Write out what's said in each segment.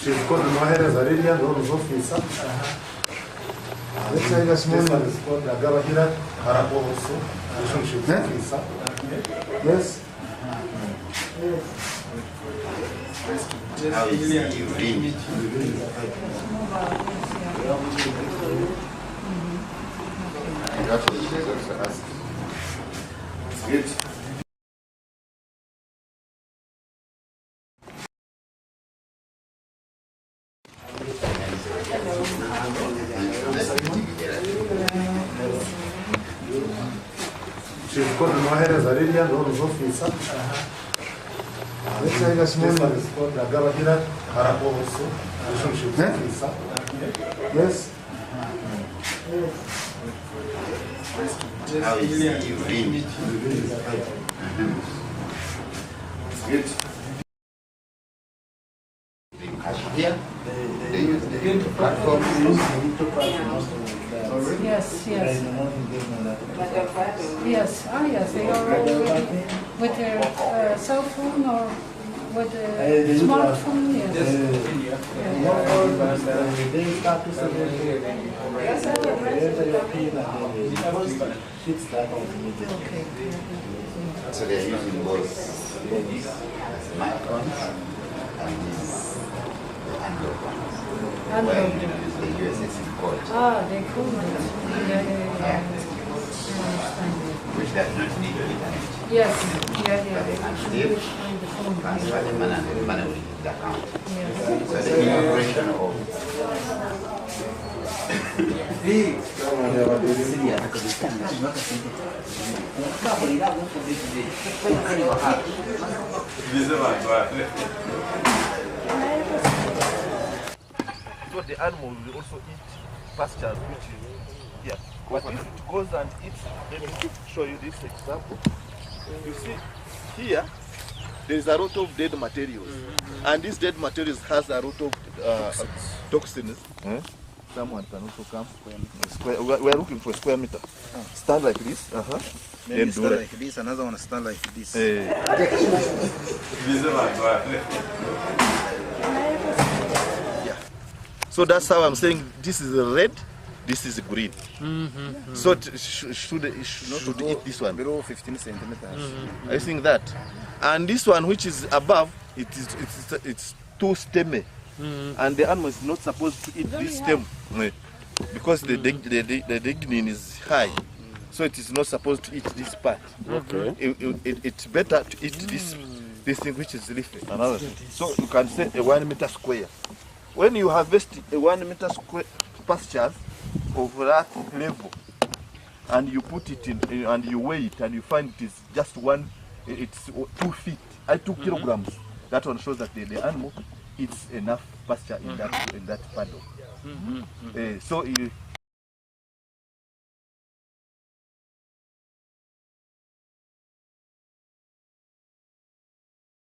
She's called Mohair Zarilian or Zofisa. Let's say this one is called Agri-Finance. Yes. How is you read? That's what she's also asking. Good. She's called Mohair Zarilian or Zofisa. Let's say this one is called Agri-Finance. Yes. How is you read? Good. Cash here. They use the platform. Yes. Yes. Yes. They are already with their cell phone or with the smartphone. Yes. They start to say Okay. So they're using both smartphones and these Android ones. Android. The USSD code. They call it. Yeah. Which does not need internet. Yes. But they can still transfer the money with the account. So the integration of So the animal will also eat pastures, which is here. But if it goes and eats, let me show you this example. You see, here there is a lot of dead materials, and these dead materials has a lot of toxins. Someone can also come. We are looking for a square meter. Stand like this. Then stand like this. Another one stand like this. So that's how I'm saying this is red, this is green. So should eat this one. Below 15 centimeters. I think that. And this one which is above, it's too stemmy. And the animal is not supposed to eat this stem because the lignin is high. So it is not supposed to eat this part. Okay. It's better to eat this thing which is leafy. Another thing. So you can say a 1 meter square. When you harvest a 1 meter square pasture of that level, and you put it in and you weigh it and you find it is just it's 2 feet, 2 kilograms. That one shows that the animal eats enough pasture in that paddle.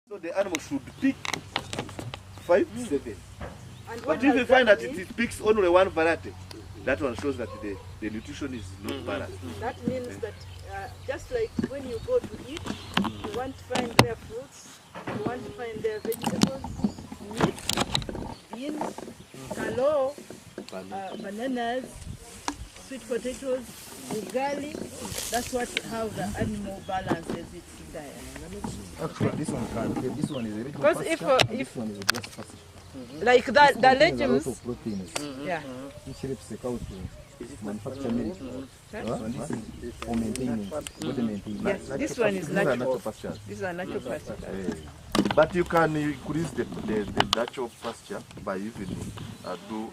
So the animal should pick 5, 7. But if you find that it picks only one variety, that one shows that the nutrition is not balanced. That means that just like when you go to eat, you want to find their fruits, you want to find their vegetables, meat, beans, kalo, bananas, sweet potatoes, ugali. That's how the animal balances its diet. Actually, this one can't. This one is a little Because this one is a just pasture. like the legumes, of proteins. yeah. Which helps the cow to manufacture milk. And this is for maintaining. Yes, this one is natural. Pastures. These are natural pastures. But you can increase the natural pasture by even do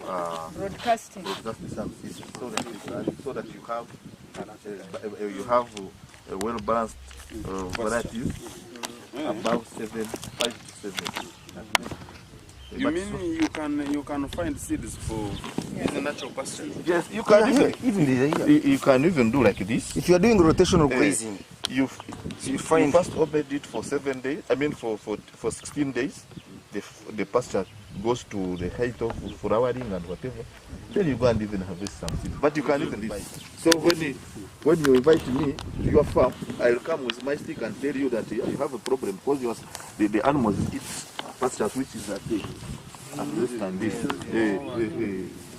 Broadcasting. services so that you have a well balanced varieties above 5 to 7. You mean you can find seeds for these natural pastures? Yes, you can you can even do like this. If you are doing rotational grazing, You first open it for 7 days. I mean for 16 days. The pasture goes to the height of flowering and whatever, then you go and even harvest something. But you can even do it. So when you invite me to your farm, I'll come with my stick and tell you that you have a problem because the animals eat pastures which is that day. And this and this.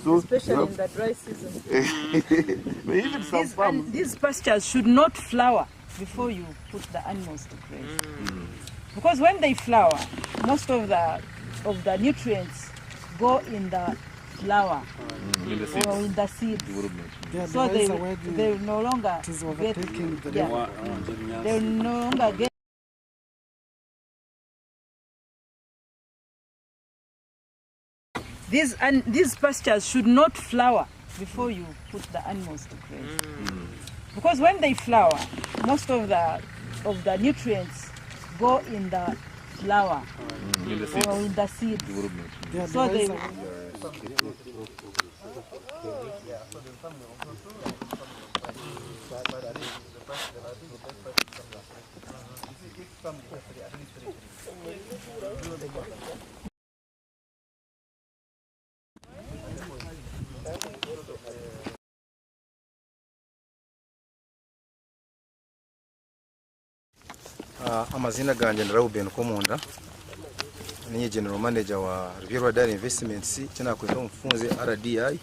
So Especially in the dry season. Even some farms. These pastures should not flower before you put the animals to graze. Because when they flower, most of the nutrients go in the flower or in the seeds. So they will no longer get, they will no longer get. These pastures should not flower before you put the animals to graze. Because when they flower, most of the nutrients go in the flower or in the seeds. So they amazina ganjye Naraubeni Komunda ni general manager wa Rubirwa Dairy Investments cyanakozwe umufunze RDI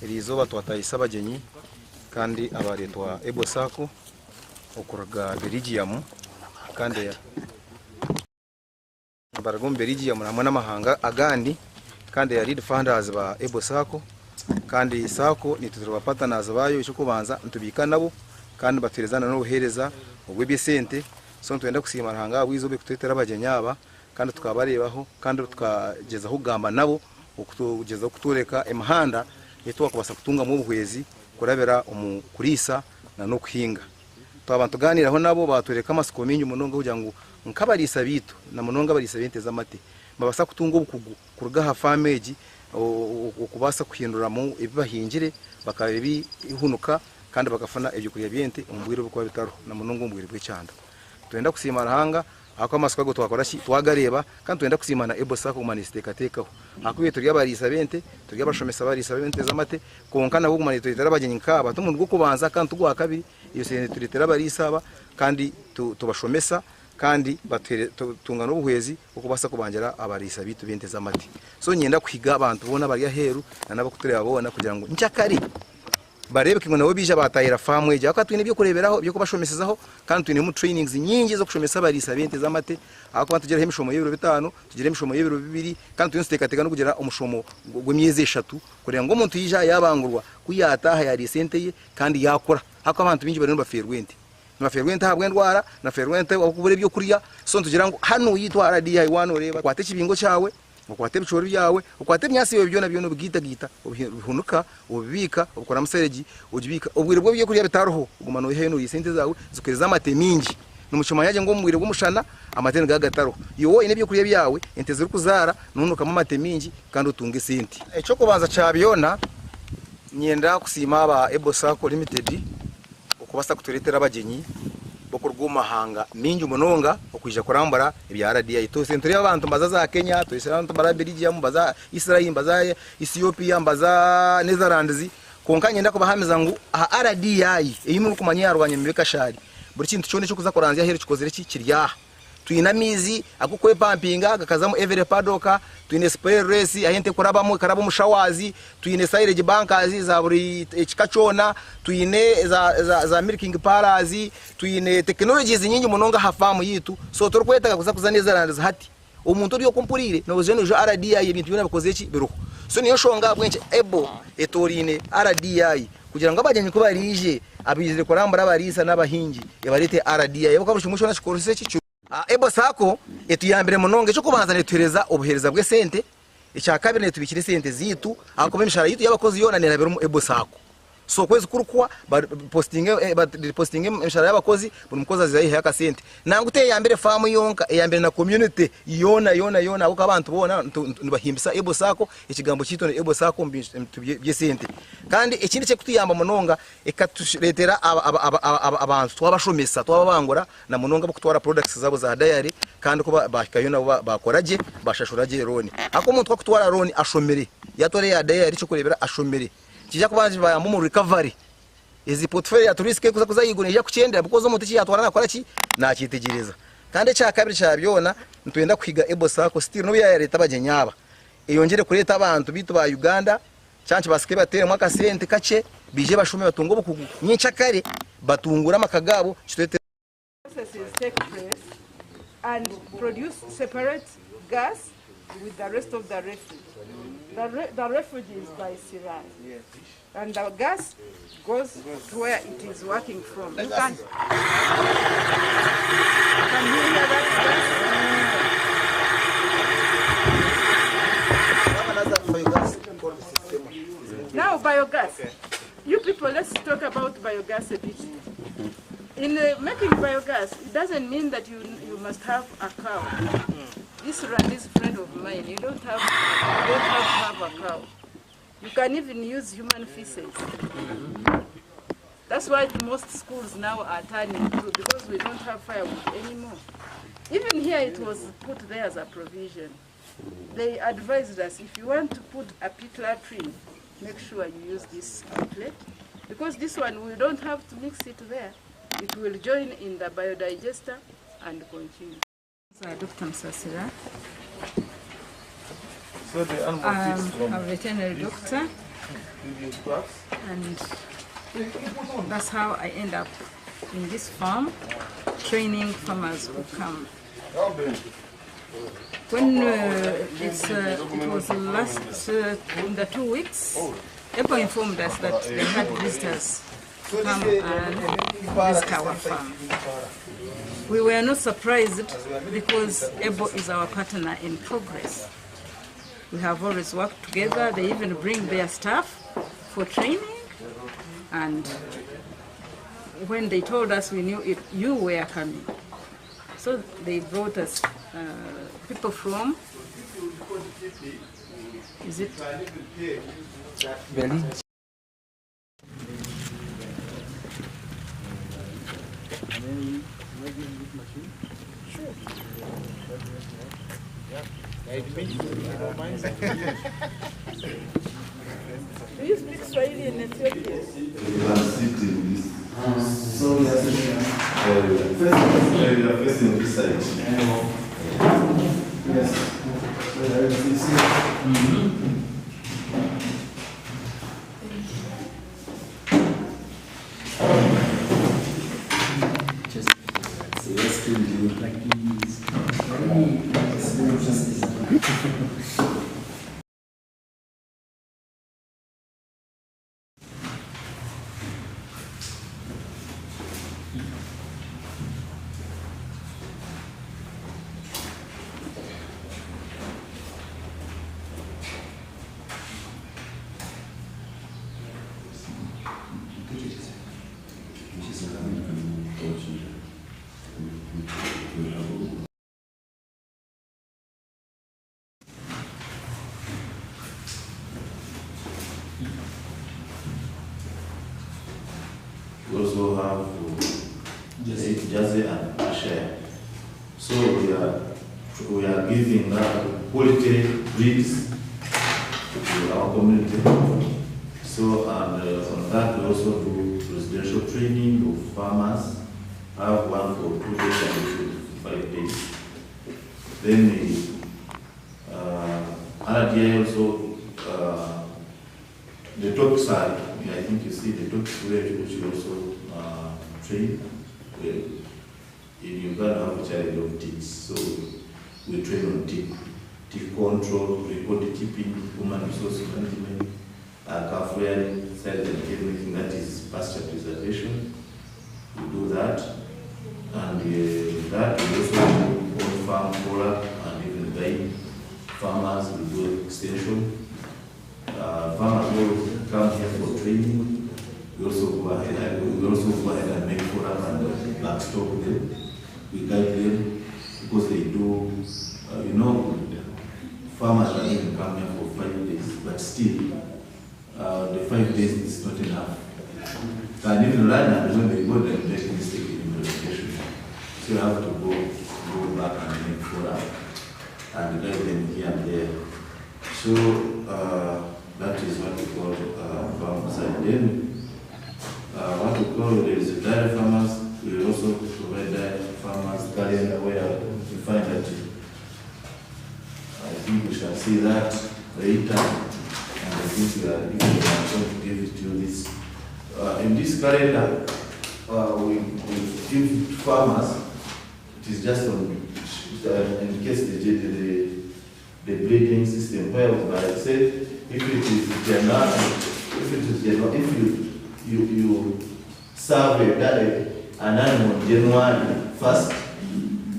irizoba twatayisa abagenyi kandi abaretwa Ebosako okuraga Belgium kandi baragom Belgium namwe n'amahanga agandi kandi ya lead funders ba Ebosako kandi Sako nituzwa partners bayo icyo kubanza ntubika nabo kandi baterezana no buhereza ubw'ibisente so twenda kusima mahanga wizobe kutetera abajanyaba kandi tukabarebaho kandi tukagezaho gamba nabo okutugeza kutureka emahanda yetu akubasa kutunga mu buhwezi kurabera umukurisa na no kuhinga twabantu ganiraho nabo batureka amasiko minyu munonga kugira ngo nkabarisa bitu na munonga barisa bente zamate babasa kutunga ubukugu kuruga ha fameji okubasa kuhindura mu ibibahingire bakabibi ihunuka kandi bagafana ibyo kuriya byente umbwire bwo bitaro na munonga umbwire bw'icanda twenda kusimana hanga ako amasiko go twakora twagareba kandi twenda kusimana Ebosako kumanisteka tekaho akuye turiya barisa bente turiya bashomesa barisa bente zamate konkana bo kumanito itara bagenyi nkaba tumuntu gwo kubanza kandi tugwa kabiri iyo sene turitera barisa aba kandi tubashomesa kandi batunga no buhwezi ukubasa kubangira abarisa bitu bente zamate so nyenda kwiga abantu bona bari aheru nabo kutureba bona kugira ngo ncyakari barebe kingo nabo bija batayira famwe je akatwine byo kureberaho byo kubashomesezaho kandi twine mu trainings nyingi zo kushomesa barisa bente zamate ako batugera hemishomo y'ibiro 5 tugire hemishomo y'ibiro 2 kandi tuyinsteeka no kugera umushomo gw'imyezi 3 kugira ngo umuntu yija yabangurwa kuyataha yari sente ye kandi yakora ako abantu bingi bari baferwente naferwente habwe ndwara naferwente okubure byo kuriya so tugira ngo hano yitwa RDI wano reba kwate kibingo cyawe ukwate bicoro byawe ukwate myasi yo byona byono bwita ubihunuka ubibika ukora musereji ujibika ubwire bwo byo kuriya bitaroho ugumano iheno yisente zawe zikereza amate mingi numucuma yaje ngo mwire bw'umushana amatene gagataro yo ine byo kuriya byawe enteze rukuzara nunuka mu mate mingi kandi utunge sente eco kubanza cyabyona nyenda kusima aba Ebosako Limited ukubasa kuturetera abagenyi bokurwumahanga mingi umunonga okwija kurambara ibya RDI to senturi abantu mbaza za Kenya to abantu bara Belgium mbaza Israel mbaza Ethiopia mbaza Netherlands konkanye ndako bahamiza ngo RDI eyimuru kumanya yarwanye mbeka shari buri kintu cyone cyo kuza kuranzya here kikozere kiryaha tuyinamizi akukwe pumpinga gakazamo every padoka tuyine spray race ahente kurabamo karabo mushawazi tuyine silage bankers za buri ekikachona tuyine za milking parazi tuyine technologies nyinyi munonga hafamu yitu so turkwetaga kuza Netherlands hati umuntu uriyo kumpurire no zeno jo RDI ibintu bina bakoze iki biruko so niyo shonga bwenche ebo etorine RDI kugira ngo abagenyi ko barije abizire kurambara barisa n'abahingi yabarete RDI yabo kabushumusho na shikorose iki Ebosako etuyambere munonge cyo kubanza netereza obuhereza bwe sente icya kabiri netubikire sente zitu akome mishara yitu yabakozi yona nerabero mu Ebosako so kwezi kurukwa postinge mshahara y'abakozi buri mukozi aziye haka sente nangu te yambere famu yonka yambere na community yona uko abantu bona nibahimbisa ebo sako ikigambo cyito ebo sako mbye sente kandi ikindi cyo kutuyamba munonga ekaturetera abantu twabashomesa twababangura na munonga bukutwara products zabo za diary kandi kuba bakayona bakoraje bashashuraje roni ako umuntu twakutwara roni ashomere yatore ya diary cyo kurebera ashomere kijya kubanje bayamba mu recovery izi portfolio ya turiske kuza yigunisha kucyendera bukozo muti cyatwara nakora ki nakitegereza kandi cya kabiri cyabyona ntwenda kwiga ebo sako still no ya leta bagenyaba iyongere kureta abantu bitu ba Uganda cyanche basike batere mwaka sente kace bije bashume batungo bukugu nyica kare batungura makagabo kitwete processes take place and produce separate gas with the rest of the refuge. The refuge is by Siran. Yes. And the gas goes to where it is working from. You can you hear that gas? Now biogas. Okay. You people, let's talk about biogas a bit. In making biogas, it doesn't mean that you must have a cow. This friend of mine, you don't have to have a cow. You can even use human feces. That's why most schools now are turning to, because we don't have firewood anymore. Even here it was put there as a provision. They advised us, if you want to put a peatler tree, make sure you use this outlet, because this one we don't have to mix it there. It will join in the biodigester and continue. Dr. Msasira. So the animal from a veterinary doctor, and that's how I end up in this farm, training farmers who come. When it was last in the 2 weeks, Ebo informed us that they had visitors come and visit our farm. We were not surprised because Ebo is our partner in progress. We have always worked together. They even bring their staff for training. And when they told us, we knew you were coming. So they brought us people from, is it? Village. Do you speak Swahili in Ethiopia? So we are facing this side. Yes. We also have Jazzy and Asher. So we are giving quality breeds to our community. So and on that we also do residential training of farmers. I have one for 2 days and 5 days. Then other day also the top side. I think you see the top village which we also train. In Uganda have a child of ticks, so we train on tick control, record keeping, human resource management, calf rearing, silage and everything that is pasture preservation. We do that, and that we also do on farm product and even guide farmers. We do extension. Farmers will come here for training, go ahead. We also go ahead and make forum and backstop them. We guide them because they do, farmers are even coming here for 5 days, but still, the 5 days is not enough. And even right now, when they go, they make mistake in implementation. So you have to go back and make forum and guide them here and there. So that is what we call farmers. And then what we call there is dairy farmers. We also provide dairy farmers calendar where we find that I think we shall see that later, and I think we are going to give it to you this. In this calendar, we give farmers. It is just on in case the breeding system whereby say if it is January, if you serve an animal January 1st,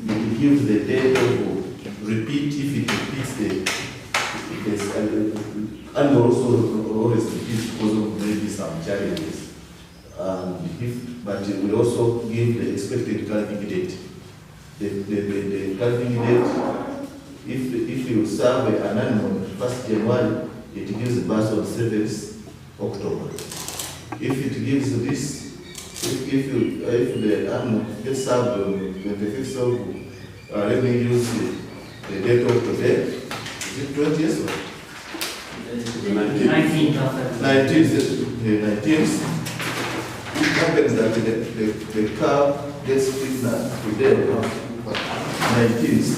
it gives the date of repeat if it repeats the animal also always repeats because of maybe some challenges. But we also give the expected calving date. The calving date, if you serve an animal 1st January, it gives birth on 7th October. If it gives this, if the animal gets served on 25th of, let me use the date of today, is it 20th or? 19th. It happens that the cow gets pregnant today, 19th.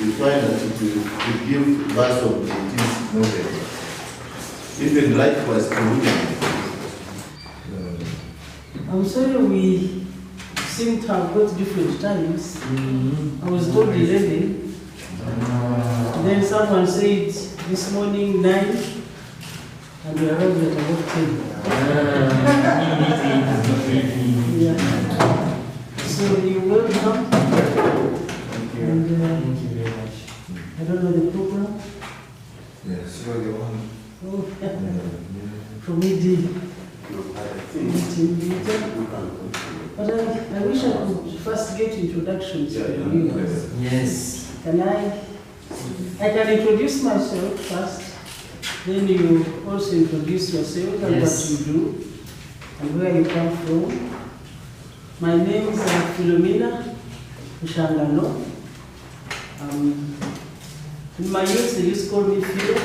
We find that it will give birth on 18th November. Even likewise for women. I'm sorry, we seem to have got different times. I was told 11. Then someone said this morning 9, and we arrived at about 10. Yeah. So you're welcome. Thank you. And, thank you very much. I don't know the program. Yes, you're the one. Oh, from ED. But I wish I could first get introductions from you. Yes. Can I can introduce myself first, then you also introduce yourself and what you do and where you come from. My name is Philomena Ushangano. In my youth, they used to call me Philo,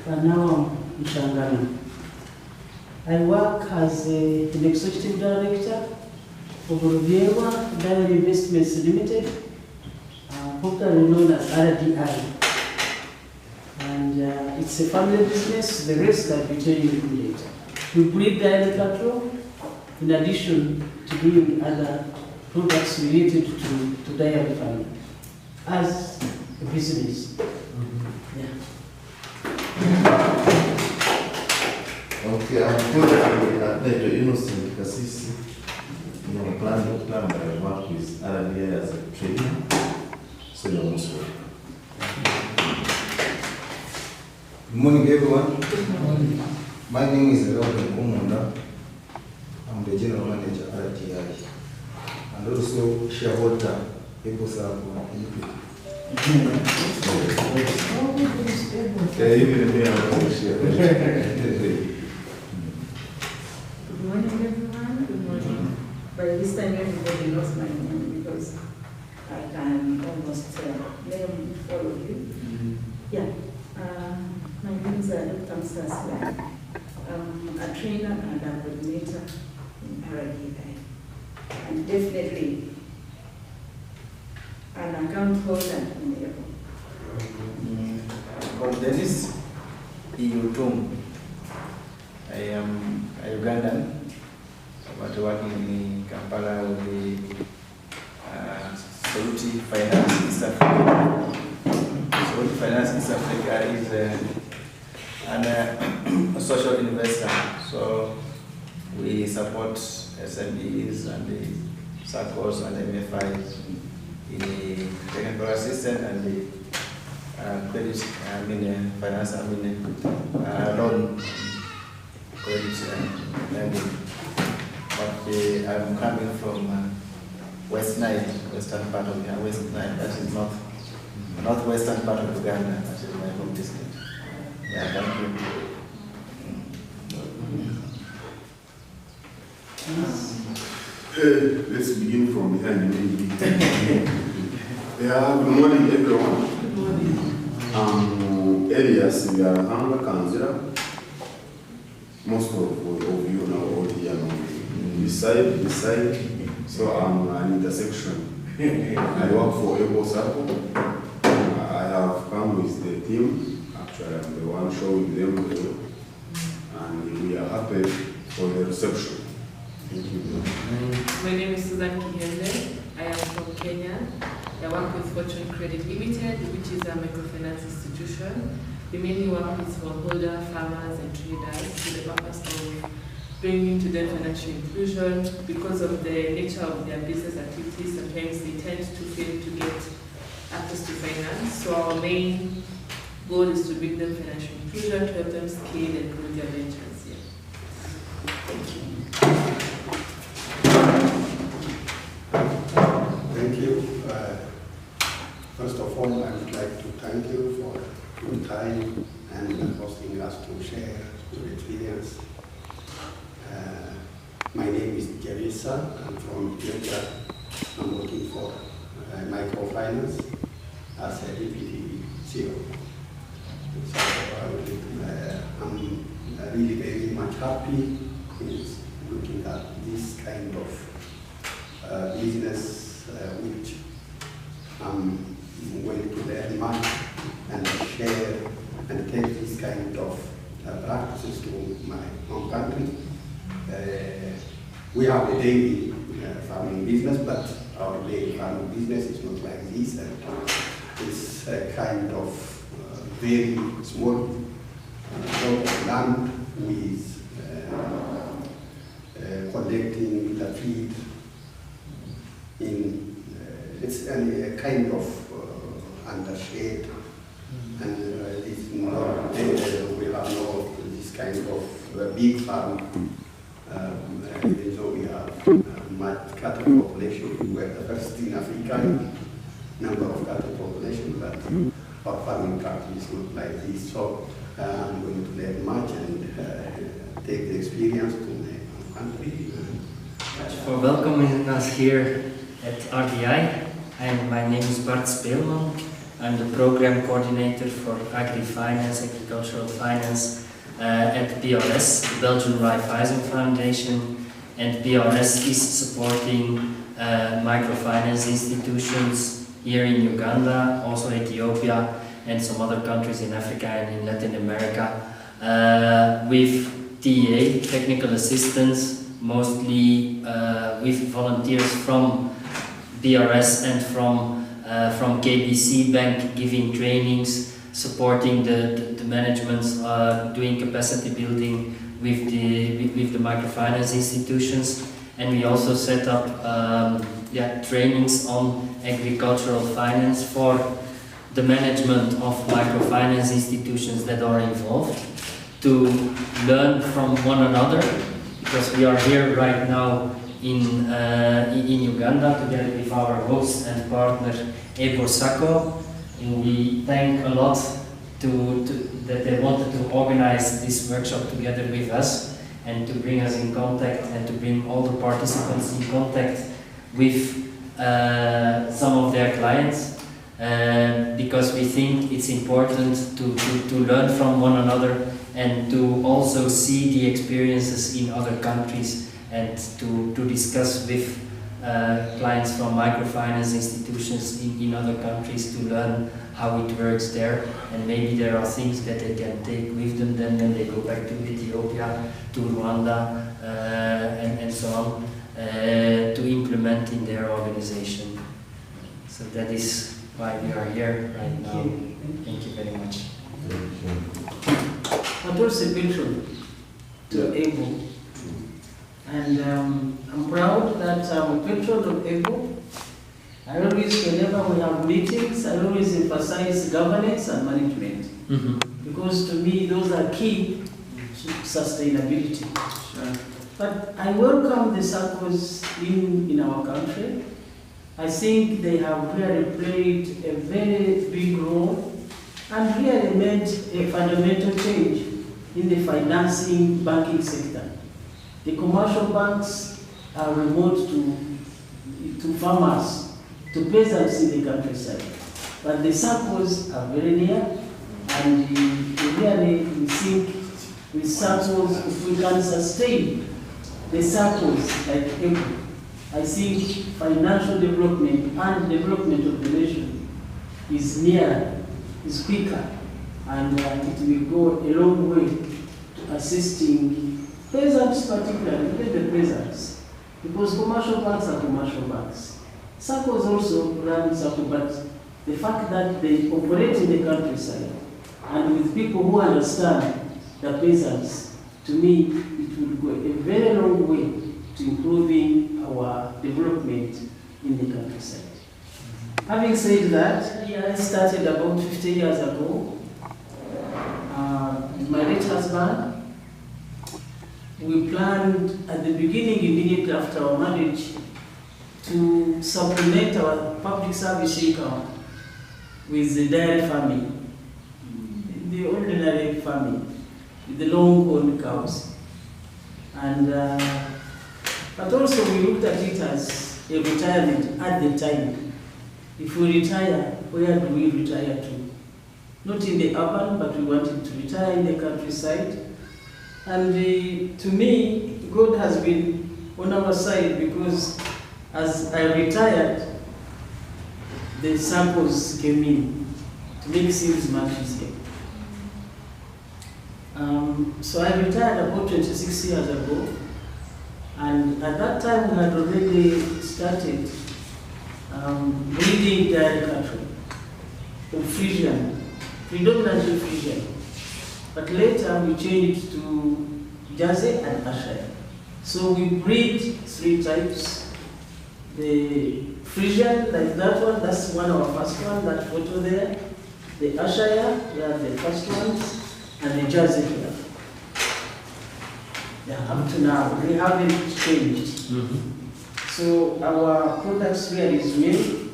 but now I'm Ushangano. I work as an executive director of Ruviewa Dairy Investments Limited, popularly known as RDI. And it's a family business. The rest I'll be telling you later. We breed dairy cattle in addition to doing other products related to dairy farming as a business. Okay, I'm going to Innocent Kasisi. Plan by work with RDA as a trainer. So you're most welcome. Good morning, everyone. Good morning. My name is Robert Kumunda. I'm the general manager at RTI and also shareholder Abarisa. Even me, I'm a shareholder. Good morning, everyone. Good morning. By this time, everybody knows my name because I can almost name all of you. Yeah. My name is Dr. Msasla. I'm a trainer and a coordinator in RDI. And definitely an account holder in the airport. Called Dennis Iyutum. I am a Ugandan, but working in Kampala with the Sauti Finance East Africa. Sauti Finance East Africa is a social investor, so we support SMEs and the SACCOs and MFIs in the technical assistance and the credit, finance, loan credit lending. But I'm coming from West Nile, western part of West Nile. That is northwestern part of Uganda. That is my home district. Yeah, thank you. Let's begin from behind. Yeah, good morning, everyone. Good morning. Elias Hamwe Kanzira. Most of you know already on this side. So I'm an intersection. I work for Abarisa. I have come with the team. Actually, I'm the one showing them the way. And we are happy for the reception. Thank you. My name is Susan Kihende. I am from Kenya. I work with Fortune Credit Limited, which is a microfinance institution. We mainly work with smallholder farmers and traders with the purpose of bringing to them financial inclusion. Because of the nature of their business activities, sometimes they tend to fail to get access to finance. So our main goal is to bring them financial inclusion, to help them scale and grow their ventures. Yeah. Thank you. Thank you. First of all, I would like to thank you for your time and hosting us to share your experience. My name is Abarisa. I'm from Ethiopia. I'm working for Microfinance as a deputy CEO. So I'm really very much happy with looking at this kind of business which I'm going to learn much and share and take this kind of practices to my home country. We have a daily farming business, but our daily farming business is not like this, and it's a kind of very small plot of land with collecting the feed in it's a kind of under shade, and it's not, we have no this kind of big farm, even though we have much cattle population. We're the first in Africa number of cattle population, but our farming country is not like this. So I'm going to learn much and take the experience to my country. For welcoming us here at RBI. My name is Bart Speelman. I'm the program coordinator for Agri-Finance, Agricultural Finance at BRS, the Belgian Raiffeisen Foundation. And BRS is supporting microfinance institutions here in Uganda, also Ethiopia, and some other countries in Africa and in Latin America with TEA, technical assistance, mostly with volunteers from BRS and from KBC Bank, giving trainings, supporting the management, doing capacity building with the microfinance institutions. And we also set up trainings on agricultural finance for the management of microfinance institutions that are involved, to learn from one another, because we are here right now in Uganda together with our host and partner Abarisa, and we thank a lot that they wanted to organize this workshop together with us and to bring us in contact and to bring all the participants in contact with some of their clients, because we think it's important to learn from one another and to also see the experiences in other countries and to discuss with clients from microfinance institutions in other countries to learn how it works there, and maybe there are things that they can take with them then when they go back to Ethiopia, to Rwanda, and so on, to implement in their organization. So that is why we are here right now. Thank you very much. What was a patron to ABO? And I'm proud that I'm a patron of ABO. I always, whenever we have meetings, I always emphasize governance and management. Because to me, those are key sustainability. But I welcome the SACCOs in our country. I think they have really played a very big role and really made a fundamental change in the financing banking sector. The commercial banks are remote to farmers, to peasants in the countryside. But the SACCOs are very near, and really we think with SACCOs, if we can sustain the SACCOs like Hamwe, I think financial development and development of the nation is nearer, is quicker, and it will go a long way to assisting peasants, particularly the peasants, because commercial banks are commercial banks. SACCOs also run SACCO, but the fact that they operate in the countryside and with people who understand the peasants, to me, it will go a very long way to improving our development in the countryside. Having said that, I started about 50 years ago. With my late husband, we planned at the beginning, immediately after our marriage, to supplement our public service income with the dairy farming, the ordinary farming, with the long-horned cows. And but also we looked at it as a retirement at the time. If we retire, where do we retire to? Not in the urban, but we wanted to retire in the countryside. And to me, God has been on our side, because as I retired, the SACCOs came in to make things much easier. So I retired about 26 years ago, and at that time we had already started breeding dairy cattle of Frisian, predominantly Frisian. But later we changed to Jersey and Ayrshire. So we breed 3 types. The Frisian, like that one, that's one of our first one, that photo there. The Ayrshire, they are the first ones, and the Jersey here. Yeah, up to now, we haven't changed. So our products here is milk,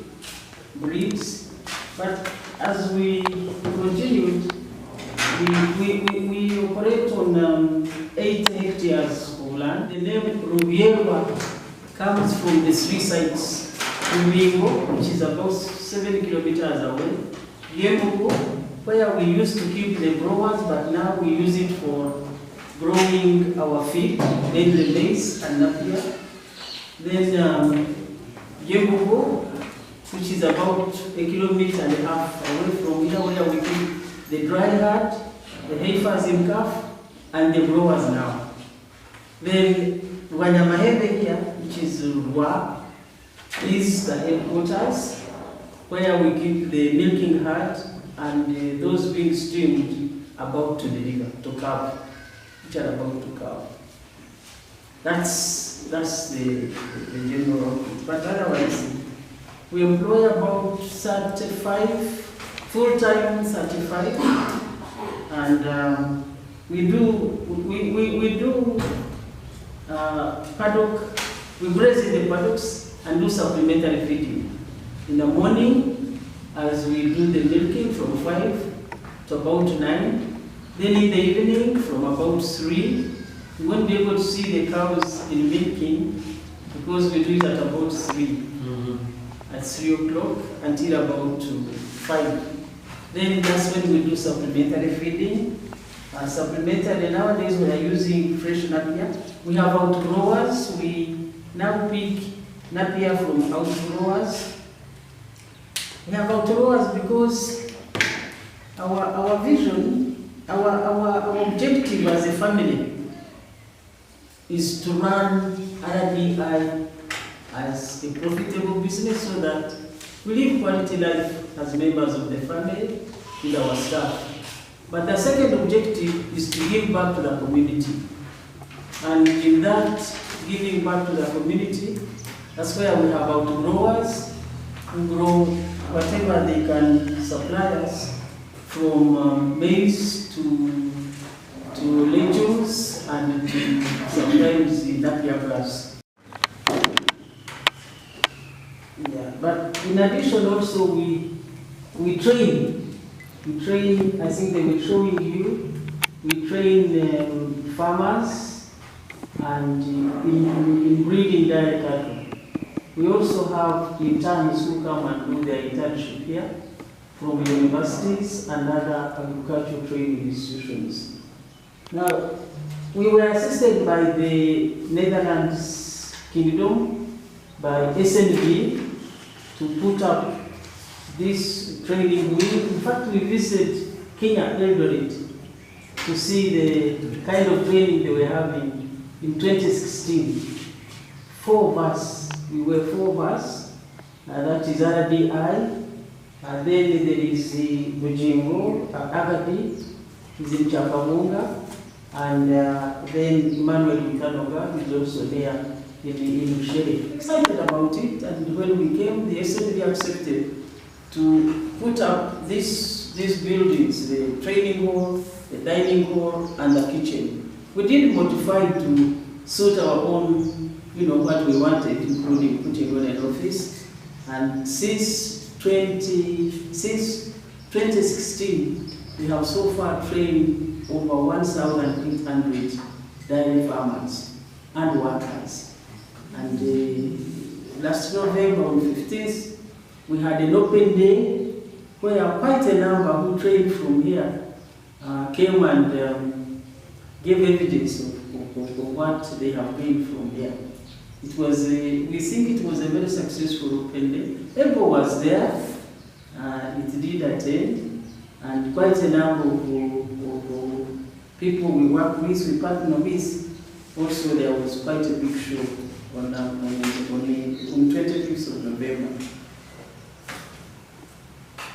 breeds, but as we continued, we operate on 8 hectares of land. The name Rubierwa comes from the 3 sites. Rubiengo, which is about 7 kilometers away. Yembugo, where we used to keep the growers, but now we use it for growing our feed, mainly maize and napier. Then Yembugo, which is about 1.5 kilometers away from here, where we keep the dry herd, the heifers in calf, and the growers now. Then Wanyamahebe here, which is Rwa, is the headquarters, where we keep the milking herd and those being streamed about to deliver, to calve, which are about to calve. That's the general output. But otherwise, we employ about 35, full-time 35, and we do paddock, we graze in the paddocks and do supplementary feeding. In the morning, as we do the milking from 5 to about 9, then in the evening from about 3, you won't be able to see the cows in milking because we do it at about 3. At 3 o'clock until about 5. Then that's when we do supplementary feeding. Supplementary, nowadays we are using fresh napier. We have outgrowers. We now pick napier from outgrowers. We have outgrowers because our vision, our objective as a family is to run RBI as a profitable business so that we live quality life as members of the family with our staff. But the second objective is to give back to the community. And in that giving back to the community, that's where we have outgrowers who grow whatever they can supply us, from maize to legumes and sometimes in Napier Plus. Yeah, but in addition also we train. We train, I think they were showing you, we train farmers and in breeding dairy cattle. We also have interns who come and do their internship here from universities and other agricultural training institutions. Now, we were assisted by the Netherlands Kingdom, by SNB, to put up this training. In fact, we visited Kenya, Eldoret, to see the kind of training they were having in 2016. 4 of us, we were 4 of us, that is RDI, and then there is the Bujingo, Agadi, is in Chakamunga, and then Emmanuel Mutanoga, who is also there in Bushiri. Excited about it, and when we came, the SNB accepted to put up these buildings, the training hall, the dining hall, and the kitchen. We did modify to suit our own, what we wanted, including putting on an office. And since 2016, we have so far trained over 1,800 dairy farmers and workers. And last November on 15th, we had an open day where quite a number who trained from here came and gave evidence of what they have gained from here. It was we think it was a very successful open day. Ebo was there, it did attend, and quite a number of people we work with, we partner with. Also, there was quite a big show on 25th of November.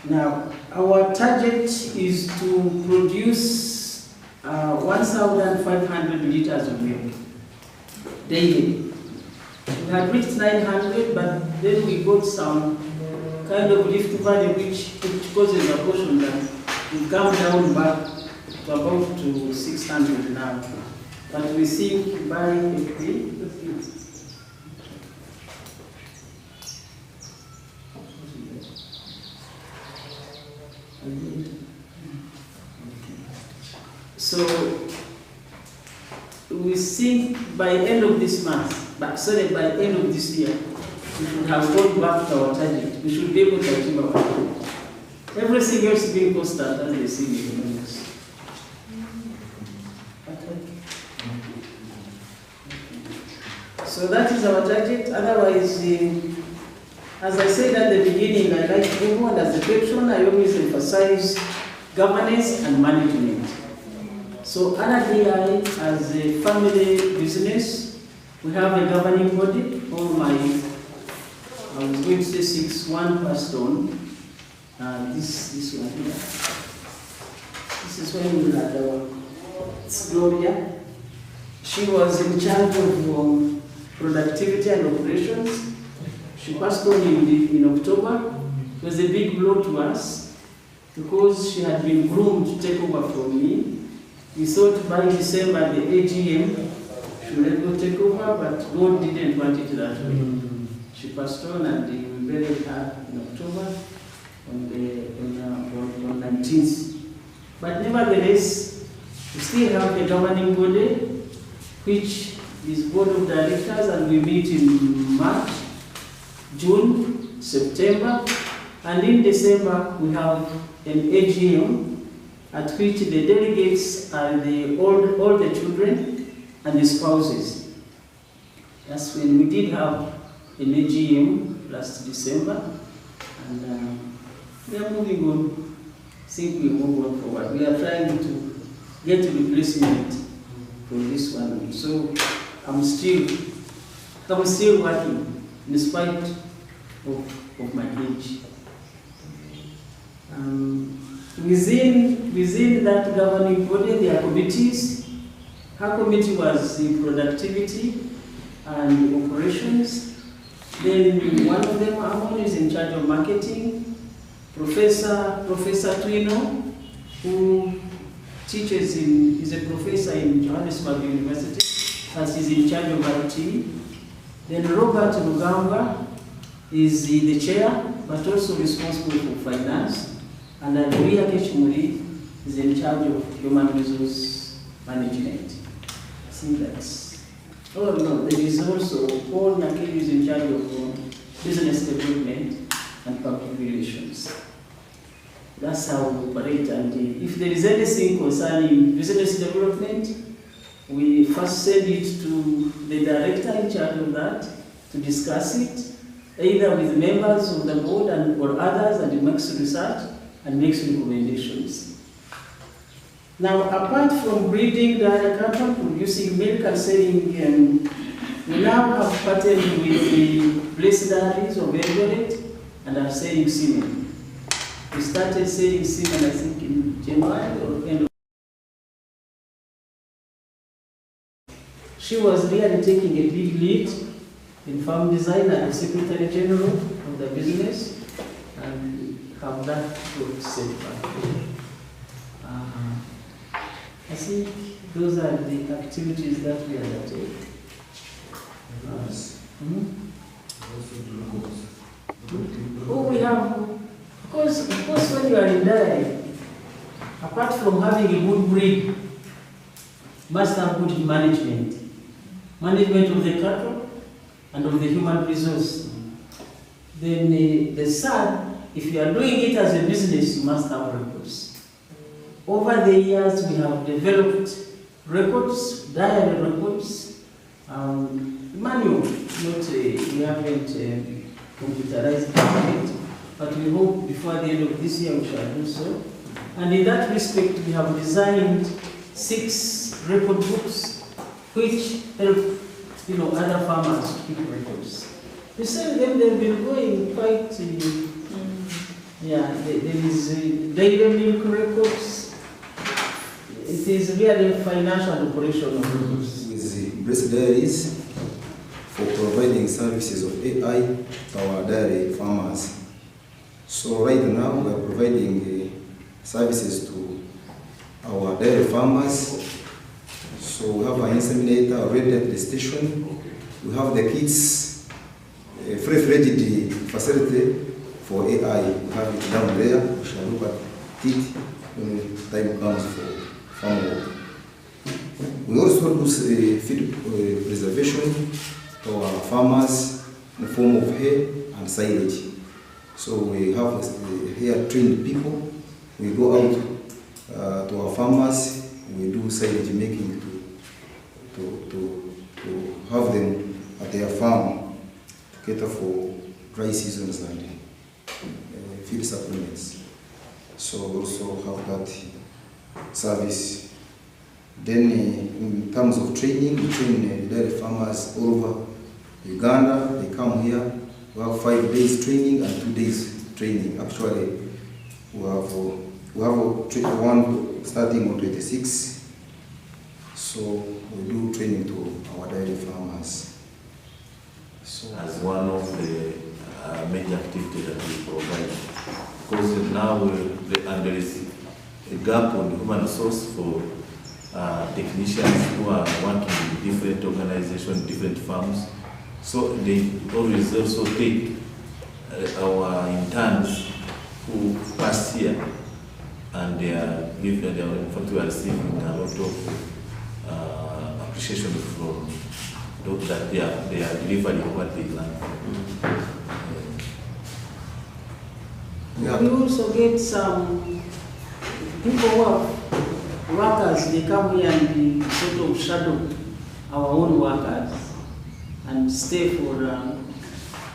Now, our target is to produce 1,500 liters of milk daily. We had reached 900, but then we got some kind of lift value which causes a portion that we come down back to about to 600 now. But we think by April, so we think by end of this month, by end of this year, we should have gone back to our target. We should be able to achieve our target. Everything else being constant as they see in economics. So that is our target. Otherwise, as I said at the beginning, I like everyone as a patron. I always emphasize governance and management. So RDI, as a family business, we have a governing body. All my, I was going to say 6, 1 person. This one here. This is when we had our Gloria. She was in charge of productivity and operations. She passed on in October. It was a big blow to us because she had been groomed to take over from me. We thought by December the AGM should let go take over, but God didn't want it that way. She passed on, and we buried her in October on 19th. But nevertheless, we still have a governing body, which is board of directors, and we meet in March, June, September, and in December we have an AGM at which the delegates are all the children and the spouses. That's when we did have an AGM last December, and we are moving on. I think we move on forward. We are trying to get a replacement for this one. So I'm still working in spite of my age. Within that governing body, there are committees. Her committee was the productivity and operations. Then one of them, Hamwe, is in charge of marketing. Professor Twino, who teaches in, is a professor in Johannesburg University, as he's in charge of IT. Then Robert Rugamba is the chair, but also responsible for finance. And then Ria Kechmuri is in charge of human resource management. I think that's, oh no, there is also Paul Nakiri is in charge of business development and public relations. That's how we operate, and if there is anything concerning business development, we first send it to the director in charge of that to discuss it, either with members of the board and or others, and it makes research and makes recommendations. Now, apart from breeding dairy cattle, producing milk and selling, we now have partnered with the Blessed Dairies of Eldoret and are selling semen. We started selling semen, I think, in January or end of. She was really taking a big lead in farm design and Secretary General of the business, and have that got set back. I think those are the activities that we undertake. Oh, we have, of course, when you are in dairy, apart from having a good breed, you must have good management. Management of the cattle and of the human resource. Then the third, if you are doing it as a business, you must have records. Over the years, we have developed records, diary records, manual, not, we haven't computerized it, but we hope before the end of this year we shall do so. And in that respect, we have designed 6 record books, which help, other farmers to keep records. We say them, they've been going quite, there is daily milk records. It is really a financial operation of records. With the Blessed Dairies for providing services of AI to our dairy farmers. So right now we are providing services to our dairy farmers. So we have an inseminator already at the station. We have the kids, free-fledged facility for AI. We have it down there. We shall look at it when time comes for farm work. We also do feed preservation to our farmers in the form of hay and silage. So we have here trained people. We go out to our farmers. We do silage making to have them at their farm to cater for dry seasons and feed supplements. So we also have that service. Then in terms of training, we train dairy farmers all over Uganda. They come here. We have 5 days training and 2 days training. Actually, we have one starting on 26. So we do training to our dairy farmers. So as one of the major activities that we provide, because now there is a gap on the human resource for technicians who are working in different organizations, different farms. So they always also take our interns who pass here, and they are given, in fact, we are receiving a lot of appreciation from those that they are delivering what they learn. We also get some people who are workers, they come here and they sort of shadow our own workers and stay for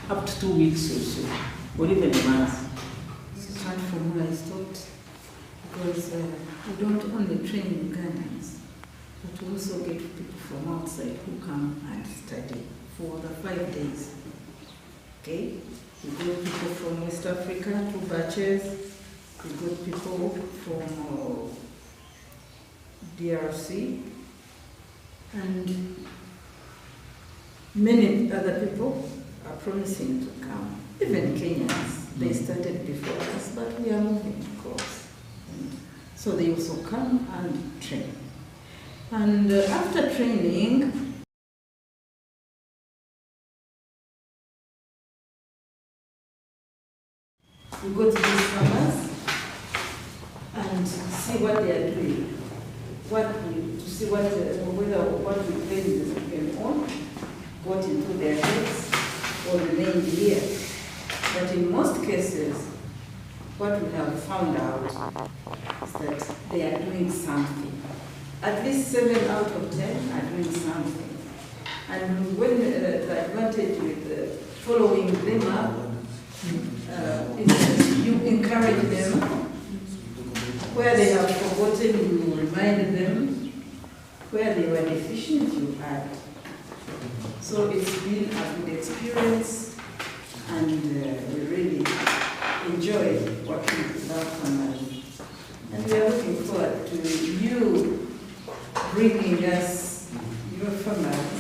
up to 2 weeks or so, or even a month. Start from where I stopped, because we don't only train Ugandans, but we also get people from outside who come and study for the 5 days. Okay? We got people from West Africa, 2 batches. We got people from DRC, and many other people are promising to come. Even Kenyans, they started before us, but we are moving, of course. And So they also come and train. And after training, you go to these farmers and see what they are doing. To see whether what we train is going on, got into their heads, or remained here. But in most cases, what we have found out is that they are doing something. At least 7 out of 10 are doing something. And when the advantage with following them up is that you encourage them. Where they have forgotten, you remind them. Where they were deficient, you add. So it's been a good experience, and we really enjoy working with our family. And we are looking forward to you bringing us your farmers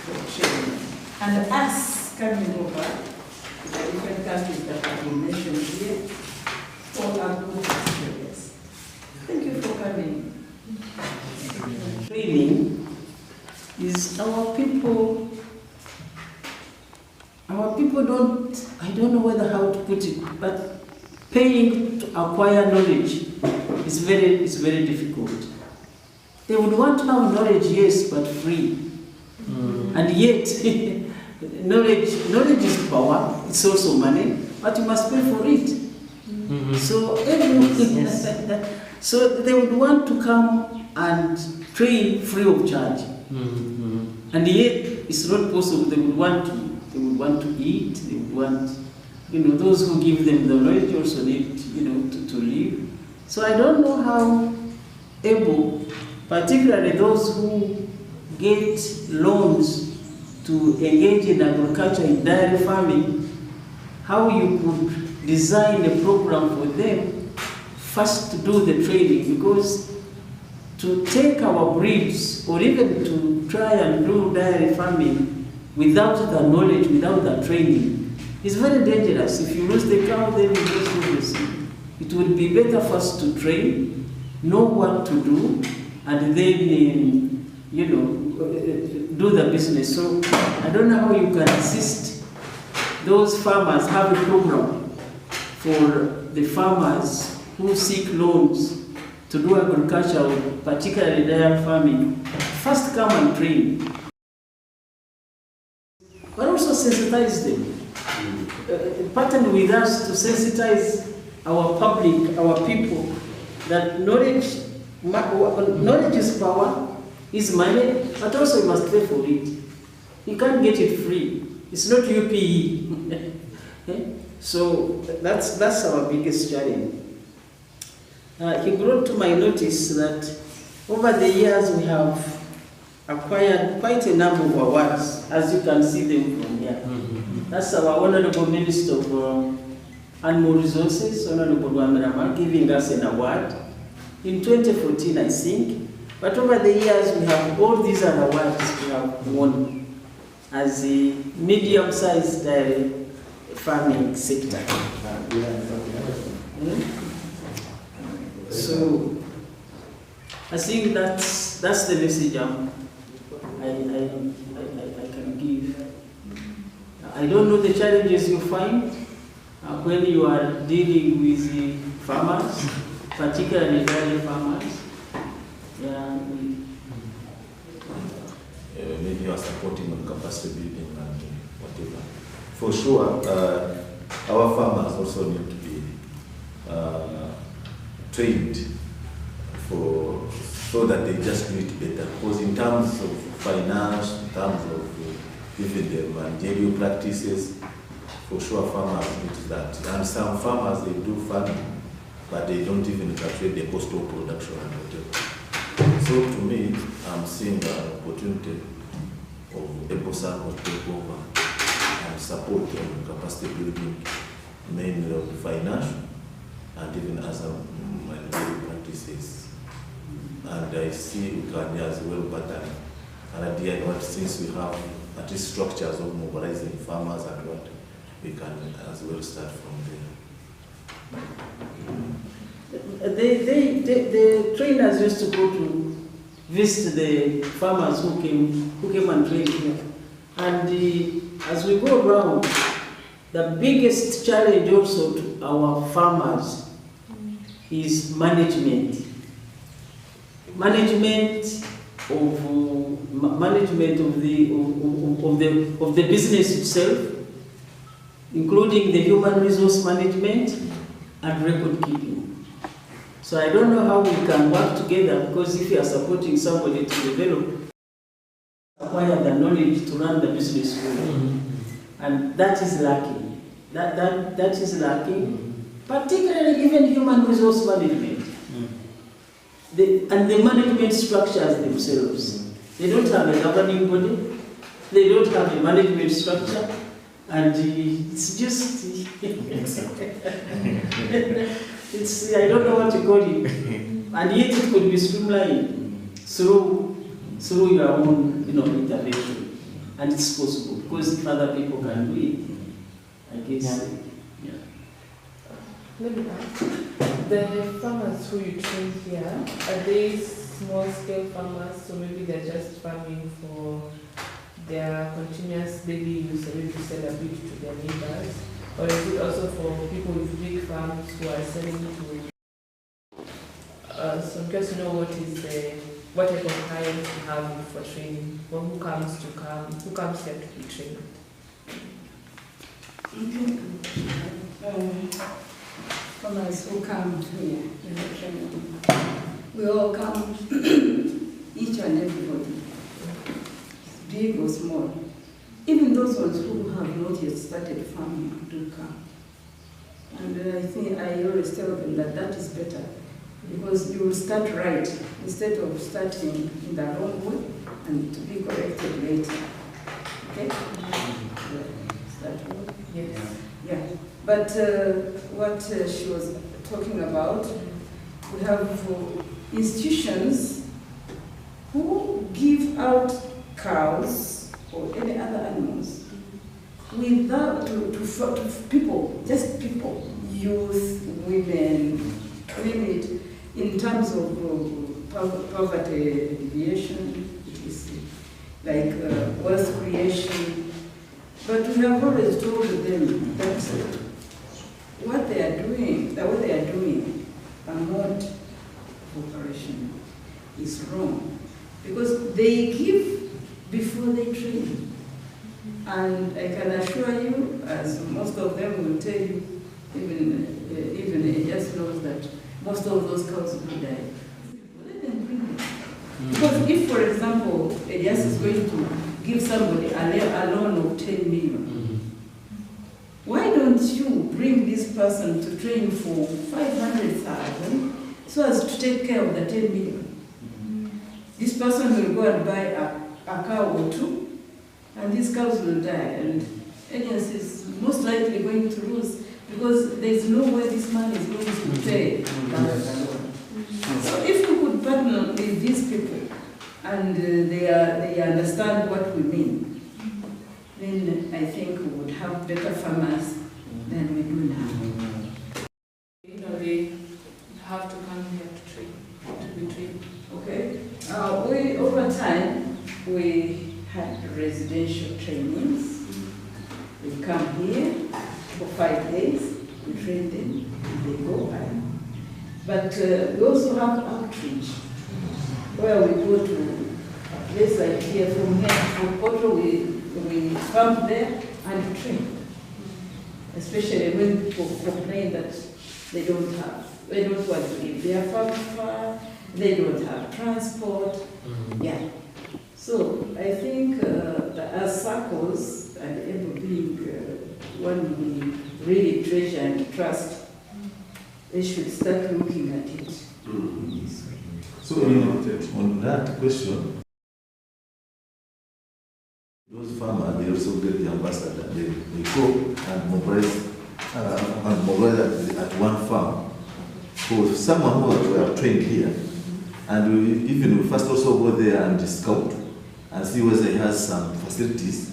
for training, and us coming over to the different countries that have been mentioned here for our good experience. Thank you for coming. Training is our people don't, I don't know how to put it, but paying to acquire knowledge is very difficult. They would want to have knowledge, yes, but free. And yet, knowledge is power, it's also money, but you must pay for it. So, so they would want to come and train free of charge. And yet, it's not possible. They would want to eat, they would want, those who give them the knowledge also need, to live. So I don't know how able, particularly those who get loans to engage in agriculture, in dairy farming, how you could design a program for them first to do the training, because to take our breeds or even to try and do dairy farming without the knowledge, without the training, is very dangerous. If you lose the cow, then you lose everything. It would be better first to train, know what to do, and then, do the business. So I don't know how you can assist those farmers, have a program for the farmers who seek loans to do agriculture, particularly dairy farming. First come and train. But also sensitize them. Partner with us to sensitize our public, our people, that knowledge is power, is money, but also you must pay for it. You can't get it free. It's not UPE. So that's our biggest challenge. He brought to my notice that over the years we have acquired quite a number of awards, as you can see them from here. That's our Honorable Minister of Animal Resources, Honorable Barambura, giving us an award in 2014, I think. But over the years, we have all these other awards we have won as a medium-sized dairy farming sector. So I think that's the message I can give. I don't know the challenges you find when you are dealing with farmers, particularly dairy farmers. Maybe you are supporting on capacity building and whatever. For sure, our farmers also need to be trained so that they just do it better. Because in terms of finance, in terms of even the managerial practices, for sure farmers need that. And some farmers, they do farming, but they don't even calculate the cost of production and whatever. So to me, I'm seeing an opportunity of EBOSACO to take over and support on capacity building, mainly of financial and even other managerial practices. And I see we can as well pattern an idea what, since we have at least structures of mobilizing farmers and what, we can as well start from there. the trainers used to go to visit the farmers who came and trained here. And as we go around, the biggest challenge also to our farmers is management. Management of the business itself, including the human resource management and record keeping. So I don't know how we can work together, because if you are supporting somebody to develop, acquire the knowledge to run the business well, and that is lacking. That is lacking, particularly even human resource management. And the management structures themselves. They don't have a governing body, they don't have a management structure, and it's just, it's, I don't know what to call it, and yet it could be streamlined through your own, intervention, and it's possible, because if other people can do it, I guess, yeah. Let me ask, the farmers who you train here, are they small-scale farmers, so maybe they're just farming for their continuous daily use, and maybe sell a bit to their neighbors? Or is it also for people with big farms who are selling to... so I'm curious to know what type of clients you have for training, or who comes here to be trained? Farmers who come here in the training, we all come, each and everybody, big or small. Even those ones who have not yet started farming do come. And I think I always tell them that that is better, because you will start right instead of starting in the wrong way and to be corrected later. Okay? Is that well? Yes. Yeah. But what she was talking about, we have institutions who give out cows or any other animals without to people, just people, youth, women, limit in terms of poverty alleviation, it is like wealth creation. But we have always told them that what they are doing are not cooperation, is wrong, because they give before they train. And I can assure you, as most of them will tell you, even Elias knows that most of those cows will die. Let them bring them. Because if, for example, Elias is going to give somebody a loan of 10 million, why don't you bring this person to train for 500,000 so as to take care of the 10 million? This person will go and buy a cow or two, and these cows will die, and agency is most likely going to lose, because there is no way this man is going to pay that alone. So if we could partner with these people, and they understand what we mean, then I think we would have better farmers than we do now. They have to come here to be trained. Okay. We, over time, we had residential trainings. They come here for 5 days, we train them, and they go back. But we also have outreach, where we go to a place like here, from here to Poto, we camp there and train. Especially when people complain that they don't want to leave their farm far, they don't have transport. Yeah. So I think as circles, and ever being one we really treasure and trust, they should start looking at it in this way. So on that question, those farmers, they also get the ambassador. They go and mobilize at one farm for someone who were trained here. And we first also go there and scout and see whether he has some facilities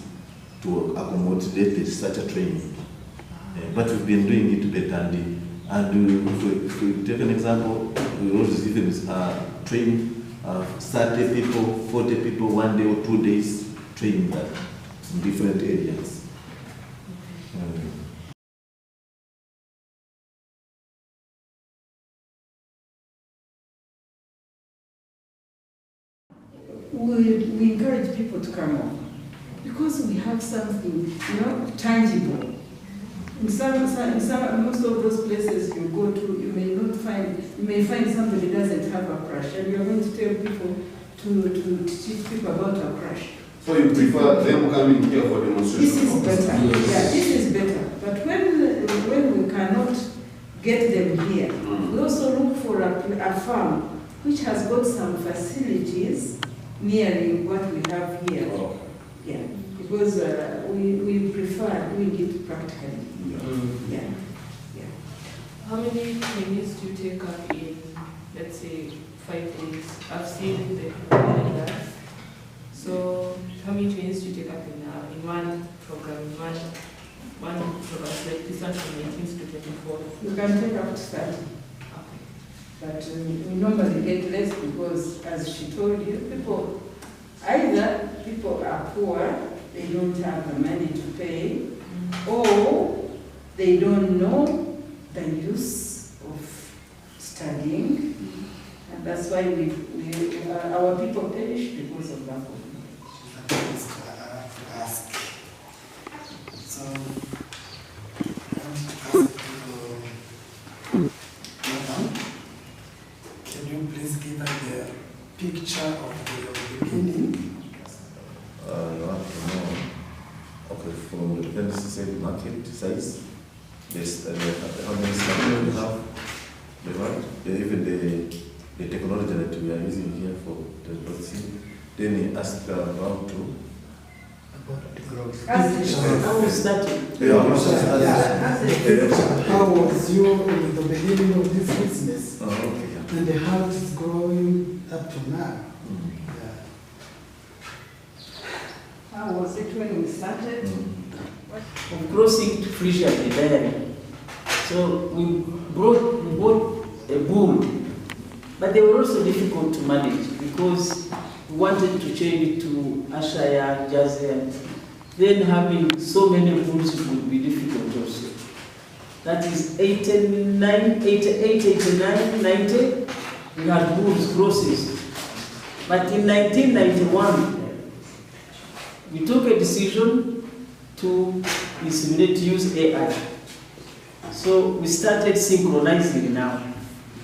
to accommodate such a training. But we've been doing it better, And if we take an example, we always given training 30 people, 40 people, 1 day or 2 days training that in different areas. We encourage people to come on because we have something, tangible. Most of those places you go to, you may find somebody doesn't have a crush, and you're going to tell people to teach people about a crush. So you prefer them coming here for demonstration? This is better. Yeah, this is better. But when we cannot get them here, we also look for a farm which has got some facilities nearing what we have here. Oh. Yeah, because we prefer doing it practically. Yeah. How many trainees do you take up in, let's say, 5 days? I've seen the areas. So how many trainees do you take up in one program, one program, like this one from 18th to 24th? You can take up to 30. Okay. But we normally get less because, as she told you, either people are poor, they don't have the money to pay, or they don't know the use of studying, and that's why our people perish because of lack of knowledge. So, can you please give us the picture of the beginning? You want to know, okay, from the defense market size, yes, how many staff we have, even the technology that we are using here for the vaccine. Then he asked about to. How was you in the beginning of this business? Oh, okay. And how it's growing up to now? How was it when we started? Of crossing to fish at the dairy. So we bought a bull, but they were also difficult to manage because we wanted to change it to Ashaya, Jazia. Then having so many bulls would be difficult also. That is 89, 88, 89, 90, we had bulls crosses. But in 1991, we took a decision to use AI. So we started synchronizing now.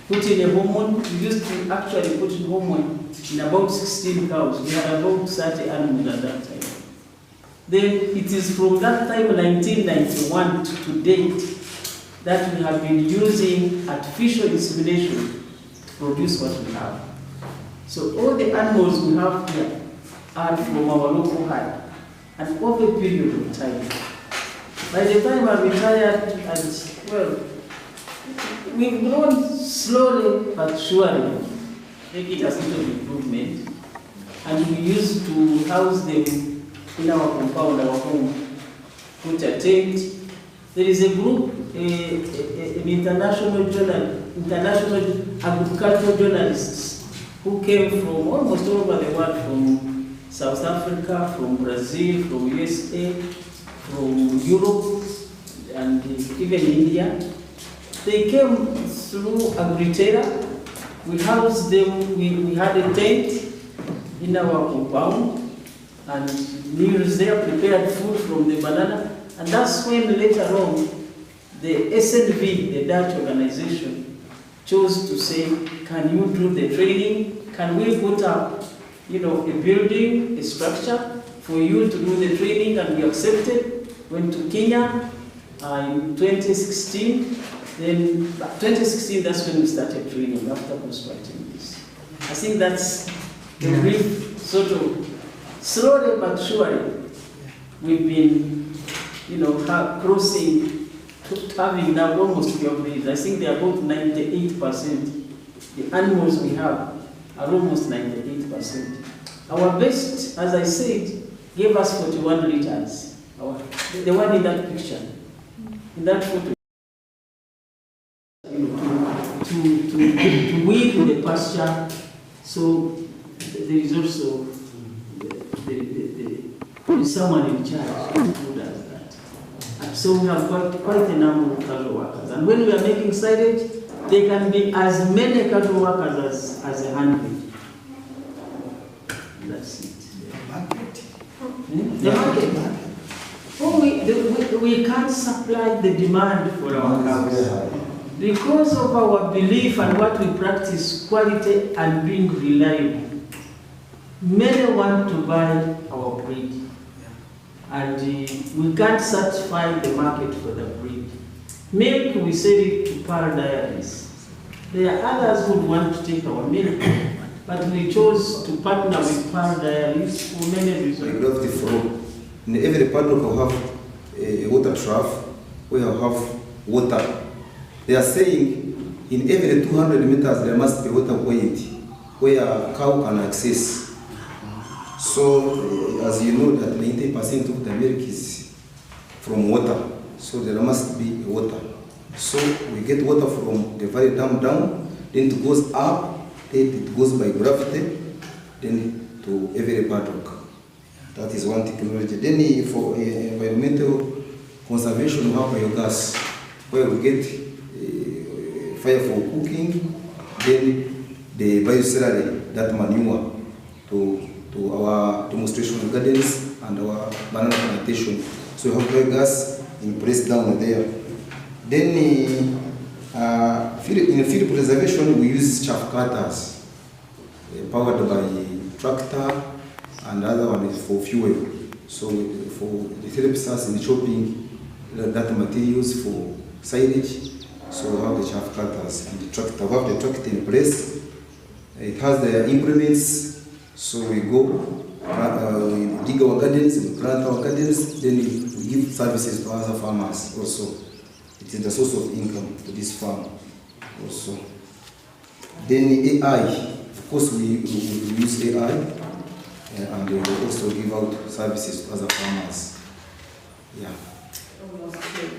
Putting a hormone, we used to actually put a hormone in about 16 cows. We had about 30 animals at that time. Then it is from that time, 1991 to date, that we have been using artificial insemination to produce what we have. So all the animals we have here are from our local herd, and over a period of time. By the time I retired, and well, we've grown slowly but surely, making a little improvement, and we used to house them in our compound, our home, put a tent. There is a group, an international agricultural journalists who came from almost all over the world, from South Africa, from Brazil, from USA, from Europe, and even India. They came through Agri-Finance. We housed them, we had a tent in our compound, and meals there, prepared food from the banana. And that's when later on, the SNV, the Dutch organization, chose to say, can you do the training? Can we put up, a building, a structure for you to do the training? And we accepted, went to Kenya in 2016. Then 2016, that's when we started training after constructing this. I think that's the brief sort of, slowly but surely, we've been, crossing, having now almost 12 days. I think they're about 98%. The animals we have are almost 98%. Our best, as I said, gave us 41 liters. The one in that picture, in that photo. to weed the pasture. So there is also there is someone in charge who does that. And so we have quite a number of cattle workers. And when we are making silage, there can be as many cattle workers as 100. That's it. The market. Oh, we can't supply the demand for our cows. Because of our belief and what we practice, quality and being reliable. Many want to buy our breed. And we can't satisfy the market for the breed. Milk, we sell it to Pearl Dairies. There are others who want to take our milk, but we chose to partner with Pearl Dairies for many reasons. I love the flow. In every paddock we have a water trough, we have water. They are saying in every 200 meters there must be water point where a cow can access. So, as you know, that 90% of the milk is from water. So there must be water. So we get water from the valley dam down, then it goes up, then it goes by gravity, then to every paddock. That is one technology. Then for environmental conservation, we have biogas, where we get fire for cooking, then the biosalary, that manure, to our demonstration gardens and our banana plantation. So we have biogas in place down there. Then in field preservation, we use chaff cutters, powered by tractor, and the other one is for fuel. So for it helps us in chopping that materials for silage. So we have the chaff cutters and the tractor. We have the tractor in place. It has the implements. So we go, we dig our gardens, we plant our gardens, then we give services to other farmers also. It is the source of income to this farm also. Then AI, of course we use AI, and we also give out services to other farmers. Yeah.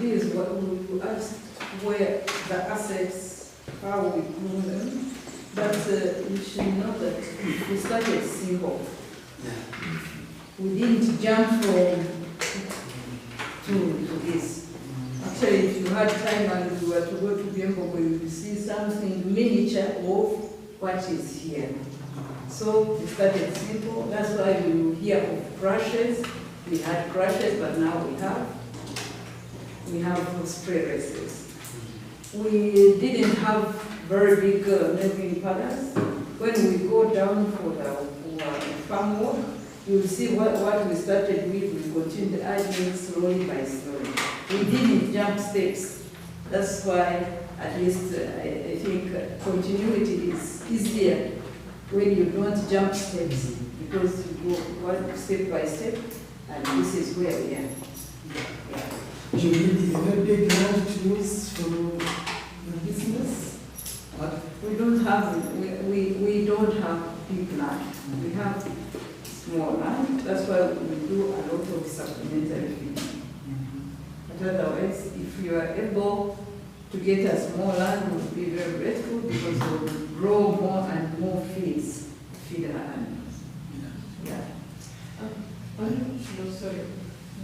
This is what we asked, where the assets, how we grow them. But you should know that we started simple. We didn't jump from to this. Actually, if you had time and you were to go to Biembo, you will see something miniature of what is here. So we started simple. That's why you hear of crashes. We had crashes, but now we have spray races. We didn't have very big milking paddocks. When we go down for the farm work, you'll see what we started with. We continued adding slowly by slowly. We didn't jump steps. That's why, at least, I think continuity is easier when you don't jump steps, because you go one step by step, and this is where we are. You need a very big land to use for the business. We don't have big land. We have small land. That's why we do a lot of supplementary feeding. But otherwise, if you are able to get a small land, we will be very grateful, because we will grow more and more feeds to feed our animals. Yeah. No, sorry.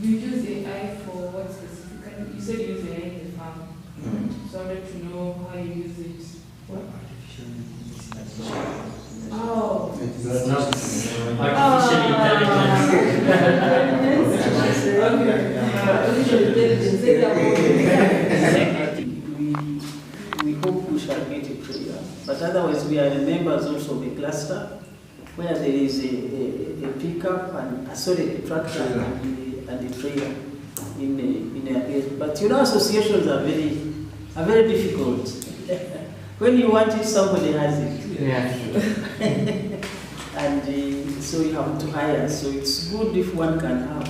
You use AI for what specifically? You said you use AI in the farm. So I wanted to know how you use it. What? Oh. We hope we shall get a trailer. But otherwise, we are members also of a cluster where there is a pickup and a tractor and a trailer in a place. But you know, associations are very difficult. When you want it, somebody has it. Yeah. And so you have to hire. So it's good if one can have.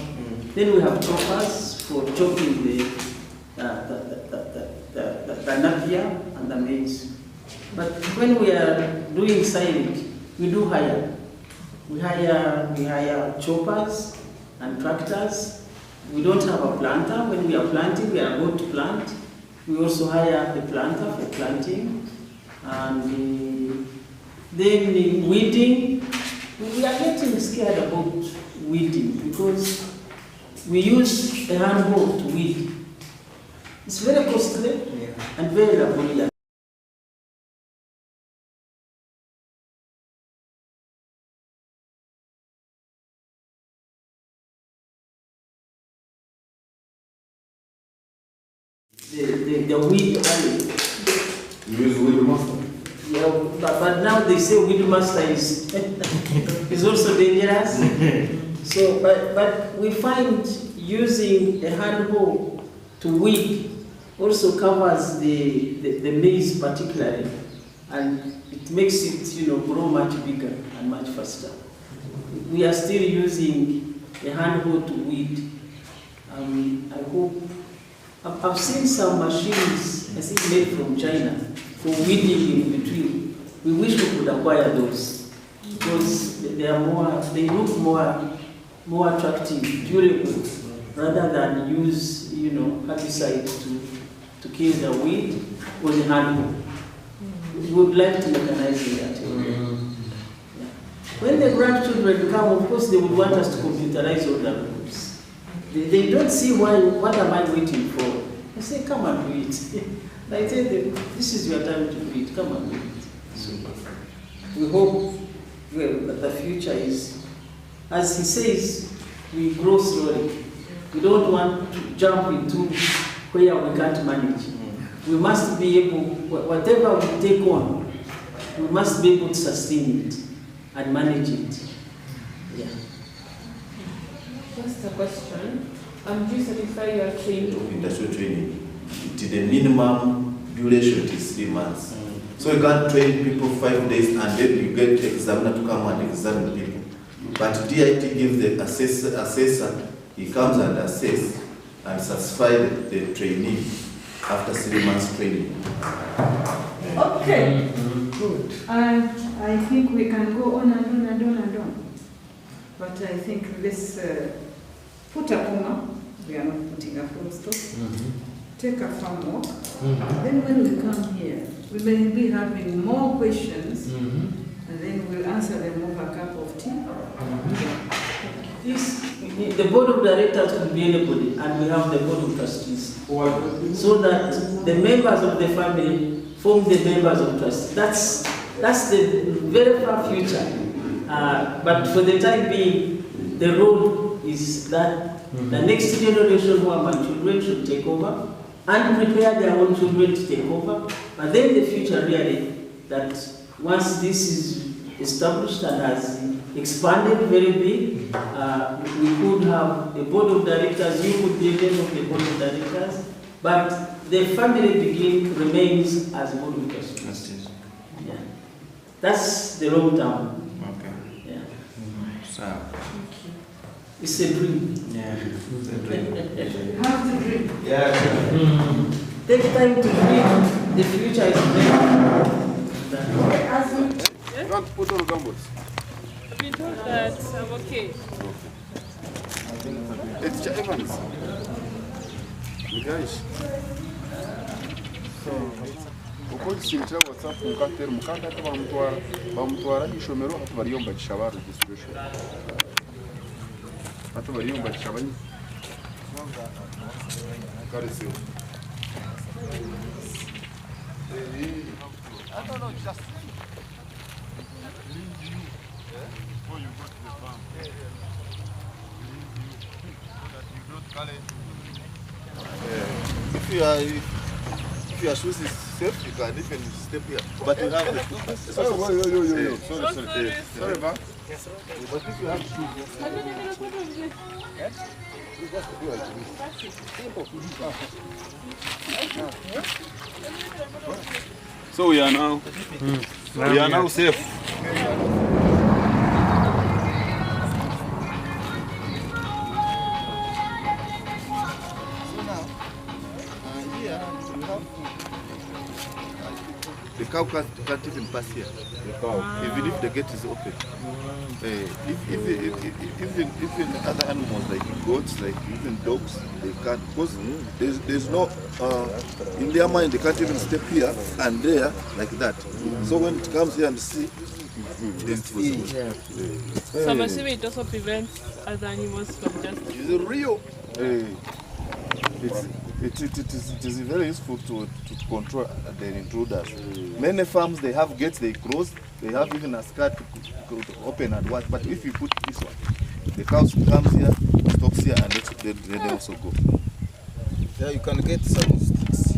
Then we have choppers for chopping the napier and the maize. But when we are doing silage, we do hire. We hire choppers and tractors. We don't have a planter. When we are planting, we are going to plant. We also hire a planter for planting. And then weeding, we are getting scared about weeding because we use a hand hoe to weed. It's very costly and very laborious. The weed only. You use weed master? Yeah, but now they say weed master is also dangerous. So, but we find using a hand hoe to weed also covers the maize particularly, and it makes it grow much bigger and much faster. We are still using a hand hoe to weed. I hope. I've seen some machines, I think made from China, for weeding in between. We wish we could acquire those because they look more attractive, durable, rather than use herbicide to kill the weed or the hand hoe. We would like to mechanize that. Yeah. When the grandchildren come, of course, they would want us to computerize all the groups. They don't see what am I waiting for. I say, come and do it. I tell them, this is your time to do it, come and do it. So we hope that the future is, as he says, we grow slowly. We don't want to jump into where we can't manage. We must be able, whatever we take on, we must be able to sustain it and manage it. Yeah. Just a question. Do you certify your training? Industrial training. The minimum duration is 3 months. So you can't train people 5 days and then you get the examiner to come and examine people. But DIT gives the assessor, he comes and assess and satisfy the trainee after 3 months training. Okay, good. I think we can go on and on and on and on. But I think let's put a comma. We are not putting a full stop. Take a farm walk. Then when we come here, we may be having more questions, and then we'll answer them over a cup of tea. The board of directors could be anybody, and we have the board of trustees. So that the members of the family form the members of trustees. That's the very far future. But for the time being, the road is that the next generation who are my children should take over and prepare their own children to take over. But then the future really, that once this is established and has expanded very big, we could have a board of directors, you could be a member of the board of directors, but the family remains as board of trustees. Yeah. That's the long term. Okay. Yeah. So. It's a dream. Yeah. It's a dream. You have to dream. Yeah. Take time to dream. The future is there. You want to put on gumboots? I've been told that I'm okay. It's Evans. Guys. uko gisirikira WhatsApp mukatera mukandata bamutwara ishomero hatu bariyomba gishaba registration hatu bariyomba gishaba ni karese I don't know, just before you go to the farm. So that you don't call it. If your shoes is safe, you can even step here. But you have the sorry, man. But if you have shoes, so we are now safe. The cow can't even pass here, even if the gate is open. Even other animals like goats, like even dogs, they can't, because there's no, in their mind they can't even step here and there like that. So when it comes here and see, then it was good. So I'm assuming it also prevents other animals from just... It's real. It is very useful to control the intruders. Many farms, they have gates, they close, they have even a skirt to open and what. But if you put this one, the cows comes here, stops here, and they also go. Yeah, you can get some sticks.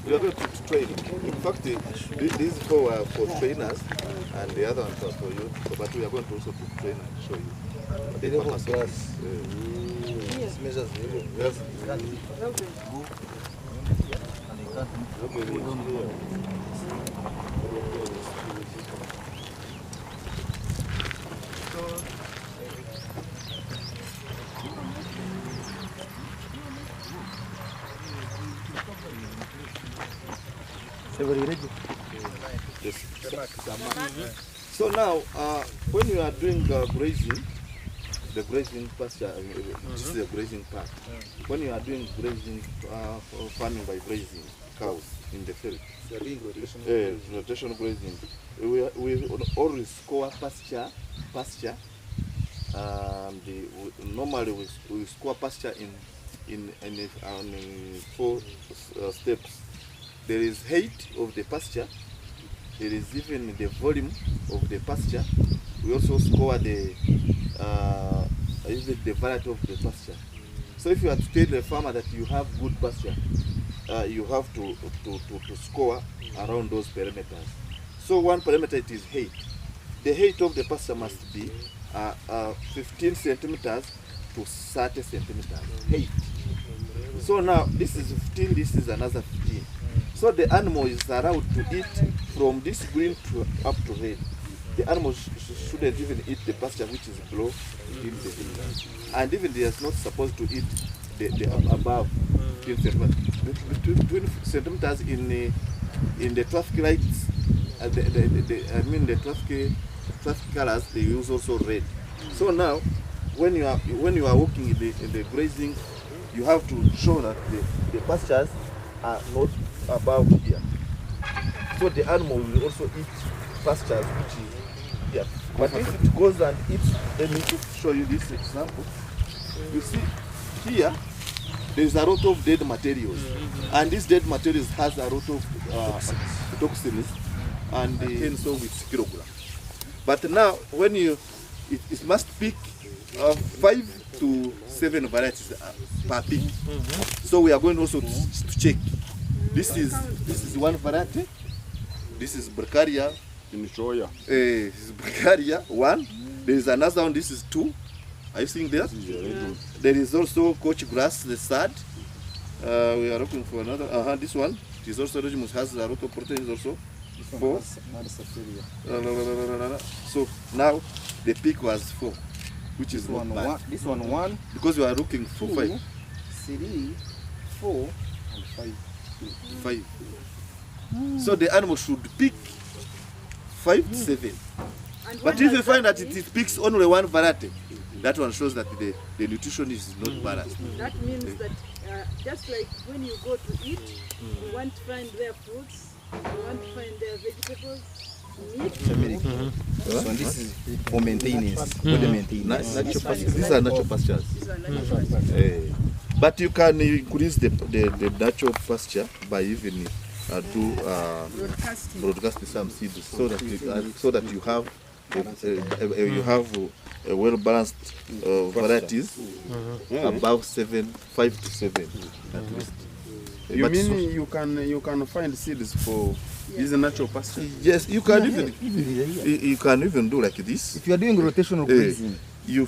We are going to train. In fact, these four are for trainers, and the other ones are for you. But we are going to also to train and show you. The purpose of this. Yes. Yes. So now, when you are doing grazing, the grazing pasture, this is the grazing part. When you are doing grazing, farming by grazing cows in the field, rotational grazing, we always score pasture, and normally we score pasture in 4 steps. There is height of the pasture. There is even the volume of the pasture. We also score the even the variety of the pasture. So if you are to tell the farmer that you have good pasture, you have to score around those parameters. So one parameter, it is height. The height of the pasture must be 15 centimeters to 30 centimeters height. So now this is 15, this is another 15. So the animal is allowed to eat from this green to up to red. The animal shouldn't even eat the pasture which is below 15 centimeters. And even they are not supposed to eat the above 15 centimeters. Between centimeters in the traffic lights, the traffic colors, they use also red. So now, when you are walking in the grazing, you have to show that the pastures are not above here. So the animal will also eat pastures which is here. But if it goes and eats, let me show you this example. You see here, there is a lot of dead materials, and this dead materials has a lot of toxins, and so with kilograms. But now, when it must pick 5 to 7 varieties per pick. So we are going also to check. This is one variety. This is Bracaria. This is Bracaria 1. There is another one. This is 2. Are you seeing there? Yeah. There is also coach grass, the third. We are looking for another. This one. It is also has a lot of proteins also. 4. So now the peak was 4, which is not bad. This one 1. Because we are looking for 5. 3, 4, and 5. So the animal should pick 5 to 7. But if you find that it picks only one variety, that one shows that the nutrition is not balanced. That means that just like when you go to eat, you want to find their fruits, you want to find their vegetables, meat. So this is for maintenance. For the maintenance. These are natural pastures. But you can increase the natural pasture by even broadcasting some seeds so that you have a well balanced varieties above 5 to 7 at least. You mean you can find seeds for these natural pastures? Yes, you can even do like this. If you are doing rotational grazing, you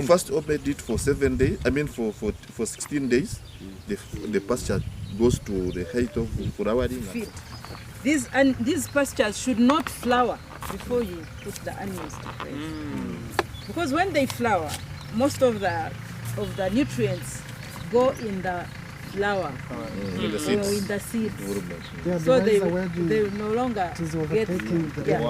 first operate it for 7 days. I mean for 16 days. The pasture goes to the height of flowering. these pastures should not flower before you put the animals to graze. Because when they flower, most of the nutrients go in the flower or in the seeds. So they will no longer get they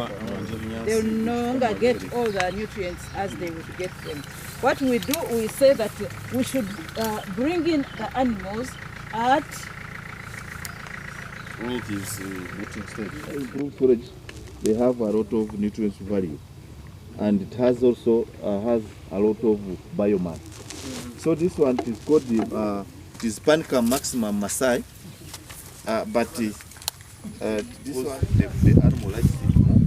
will no longer get all the nutrients as they would get them. What we do, we say that we should bring in the animals at when it is rooting stage. Improved forage, they have a lot of nutrients value, and it has also has a lot of biomass. So this one is called the Panica maximum Masai, but this one the animal likes it more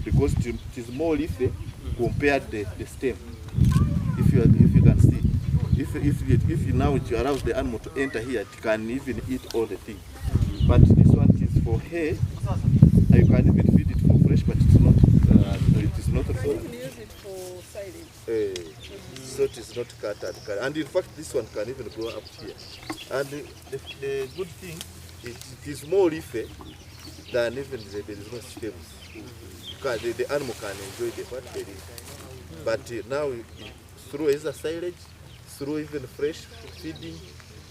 because it is more leafy compared to the stem. If you can see, if you now you allow the animal to enter here, it can even eat all the things. But this one is for hay. You can even feed it for fresh, but it's not. It is not. You can use it for silage. So it is not cut and in fact this one can even grow up here. And the good thing is it is more leafy than even there is no stems. The animal can enjoy the what there is. But now through either silage, through even fresh feeding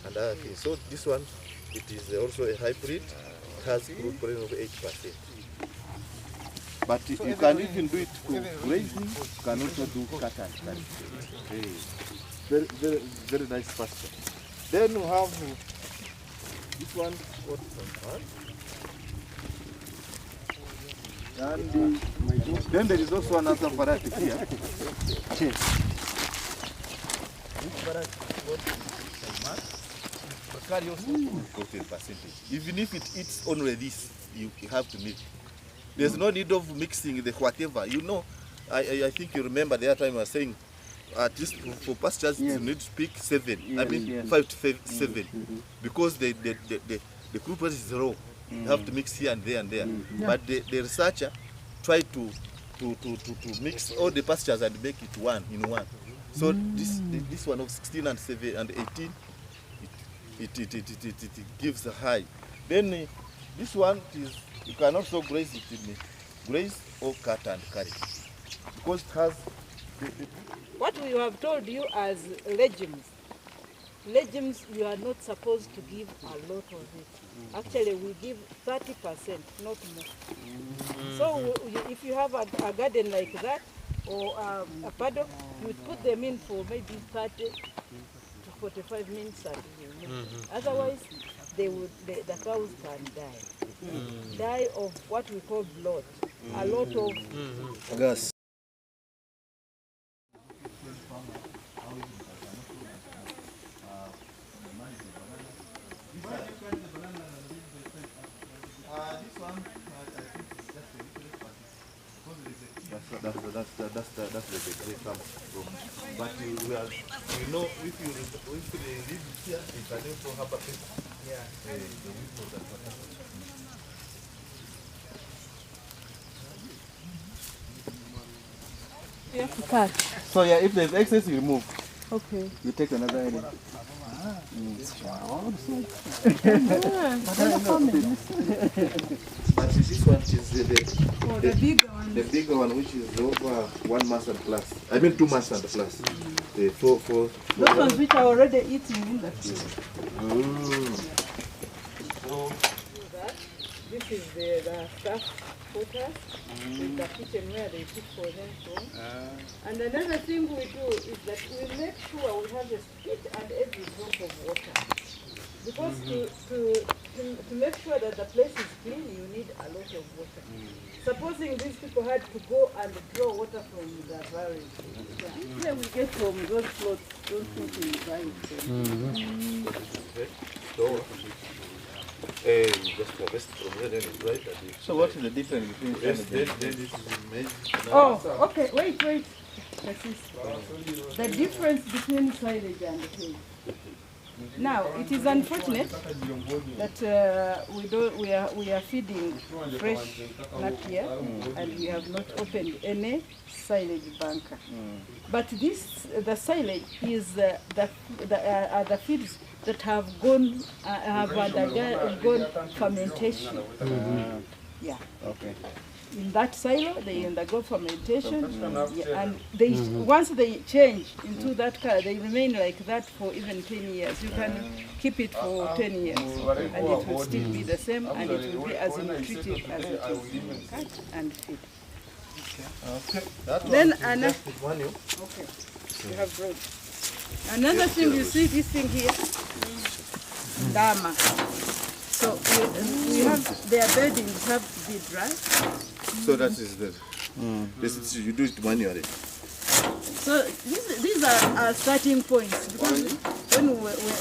and other things. So this one, it is also a hybrid. It has crude protein of 8%. But so you can even do it for grazing. You can also do cut and cut. Very, very, very nice pasture. Then we have this one. What and then there is also another variety here. This variety carry also protein percentage. Even if it eats only this, you have to make. There's no need of mixing the whatever. You know, I think you remember the other time I was saying, at least for pastures you need to pick 7. I mean 5 to 7, because the crude protein is raw. You have to mix here and there and there. But the researcher tried to mix all the pastures and make it one in one. So this one of 16 and 7 and 18, it gives a high. Then this one is, you can also graze it in graze or cut and carry, because it has what we have told you as legumes. Legumes, you are not supposed to give a lot of it. Actually, we give 30%, not more. So if you have a garden like that, or a paddock, you would put them in for maybe 30 to 45 minutes and you remove. Otherwise, the cows can die. Die of what we call bloat. A lot of gas. That's where the grape comes from. But you know, if you live here, you can also have a paper. You have to cut. So yeah, if there's excess, you remove. Okay. You take another area. But this one is the bigger one. The bigger one, which is over 1 month and plus. I mean 2 months and plus. For those ones which are already eating in the field. So this is the stuff quarters with the kitchen where they cook for them from. And another thing we do is that we make sure we have a spit and every drop of water. Because to make sure that the place is clean, you need a lot of water. Supposing these people had to go and draw water from the valley. Here we get from those plots, don't think we buy it. Just harvest from here, then it's right. So what is the difference between then this is maize. Oh, okay, wait. The difference between silage and hay. Now, it is unfortunate that we are feeding fresh napier and we have not opened any silage bunker. But the silage is the feeds that have undergone fermentation. Yeah. Okay. In that silo, they undergo fermentation, and once they change into that color, they remain like that for even 10 years. You can keep it for 10 years, and it will still be the same, and it will be as nutritive as it is cut and feed. Okay. Then another. Okay. You have bread. Another thing, you see this thing here, dama. So we have their beddings have to be dry. So that is the you do it manually. So these are starting points, because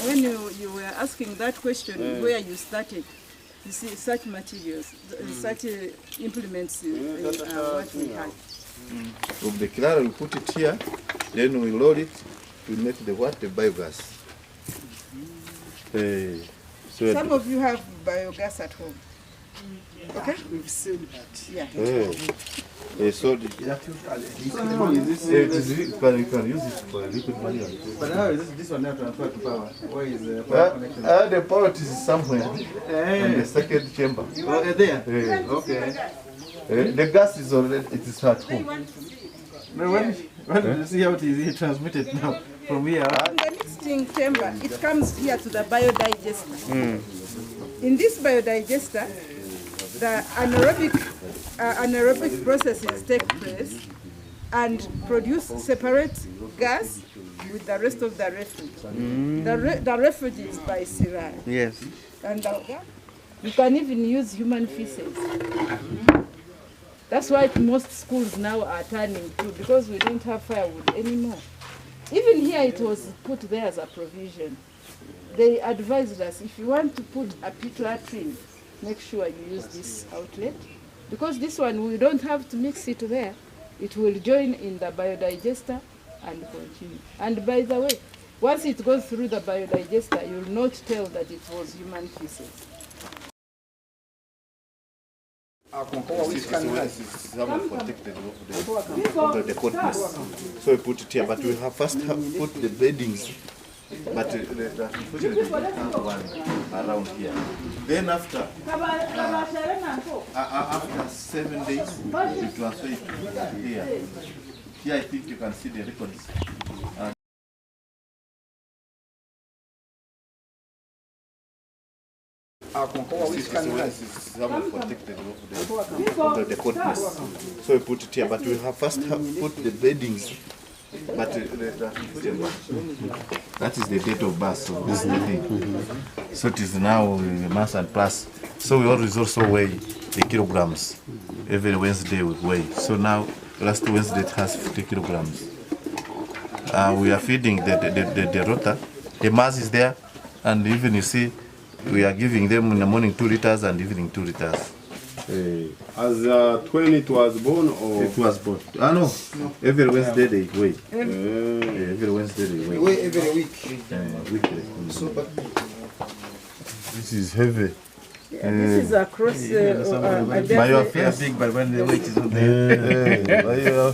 when you were asking that question where you started, you see such materials, such implements what we had. From the clara we put it here, then we load it to make the biogas. So some of you have biogas at home. Okay? We've seen that. Yeah. So you can use it for liquid manure. But how is this one now transferred to power? Where is the power connection? The power is somewhere in the second chamber. Oh, there? Okay. The gas is already, it is at home. No, when you see how it is transmitted now from here? In the mixing chamber, it comes here to the biodigester. In this biodigester, the anaerobic processes take place and produce separate gas with the rest of the refuge. The refuge is by Sirai. Yes. And you can even use human feces. That's why most schools now are turning to, because we don't have firewood anymore. Even here it was put there as a provision. They advised us, if you want to put a pit latrine, make sure you use this outlet, because this one we don't have to mix it there. It will join in the biodigester and continue. And by the way, once it goes through the biodigester, you will not tell that it was human feces. This is protected of the coldness. So we put it here, but we have first put the beddings. But unfortunately, we have one around here. Then after 7 days, we transfer it here. Here I think you can see the records. This is protected of the coldness. So we put it here, but we have first put the beddings. But that is the date of birth, so this is the thing. So it is now mass and plus. So we always also weigh the kilograms. Every Wednesday we weigh. So now last Wednesday it has 50 kilograms. We are feeding the rota. The mass is there, and even you see we are giving them in the morning 2 liters and evening 2 liters. As when it was born, or it was born? No. Every Wednesday they weigh. Every Wednesday they weigh. Weigh every week. Weekly. So, but this is heavy. This is across. By your face, big, but when the weight is on there.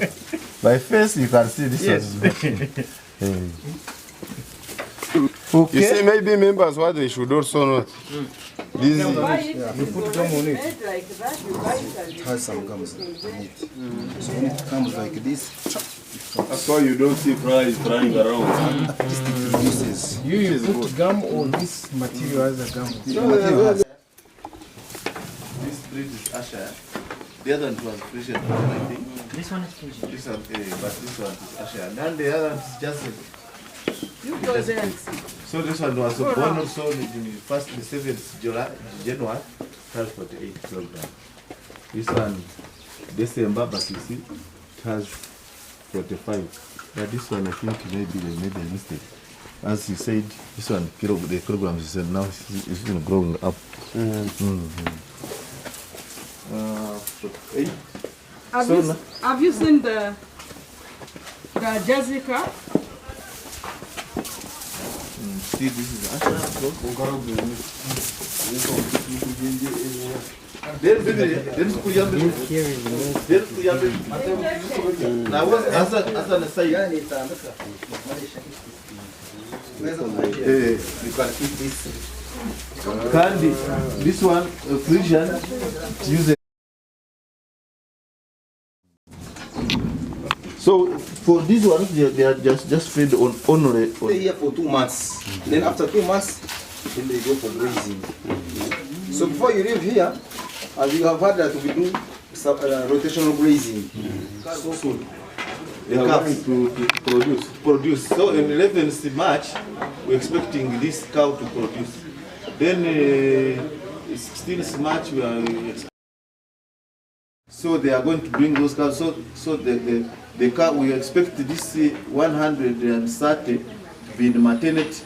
By face, you can see this. Yes. Okay. You see, maybe members what they should also note. This you put gum on it. It has some gums on it. So when it comes like this, that's why you don't see flies flying around. You put gum on this material as a gum. This breed is Asher. The other one was Frisian, I think. This one is Frisian. This one, but this one is Asher. And then the other one is just. You go there and see. So this one was born also in the 7th January, 48 kilograms. This one, December, but you see, it has 45. But this one, I think maybe they made a mistake. As you said, this one, the kilograms, you said now it's been growing up. Have you seen the Jessica? See, this is Asha. You can keep this. Candy, this one, Frisian, use it. So for these ones, they are just fed on only. Stay here for 2 months. Then after 2 months, then they go for grazing. So before you leave here, as you have heard that we do some, rotational grazing. So They have to produce. So in 11th March, we're expecting this cow to produce. Then 16th March, we are so they are going to bring those cows. So the cow, we expect this 130 be in maternity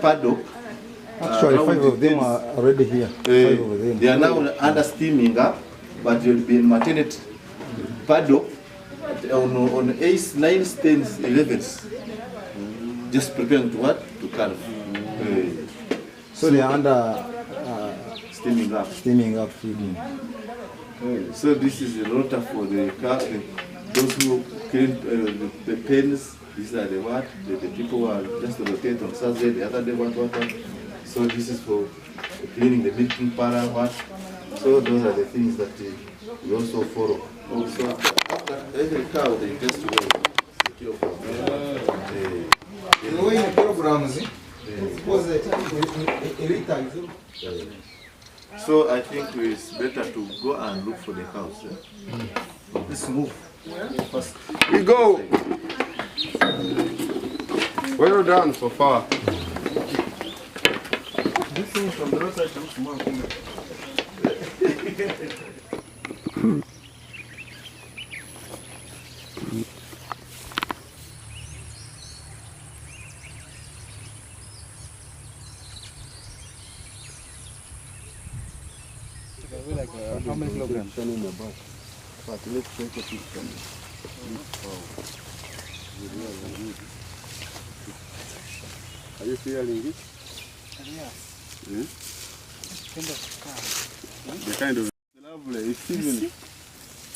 paddock. Actually, 5 of them are already here. 5 of them. They are now under steaming up, but they will be in maternity paddock on 8th, 9th, 10th, 11th. Just preparing to what? To calve. So they are under steaming up. Steaming up feeding. So this is a rota for the calf. Those who clean the pens, these are the what? The people who are just rotate on Saturday, the other day what. So this is for cleaning the milking para what. So those are the things that we also follow. Also, after every cow they just weigh the kilo for kilograms. So I think it's better to go and look for the cows. Let's move. First. We go. Well done so far. This thing from the roadside looks more common. How many kilograms? But let's take a picture. Are you feeling it? Yes. Hmm? Kind of cow. The kind of Lovely. It's even.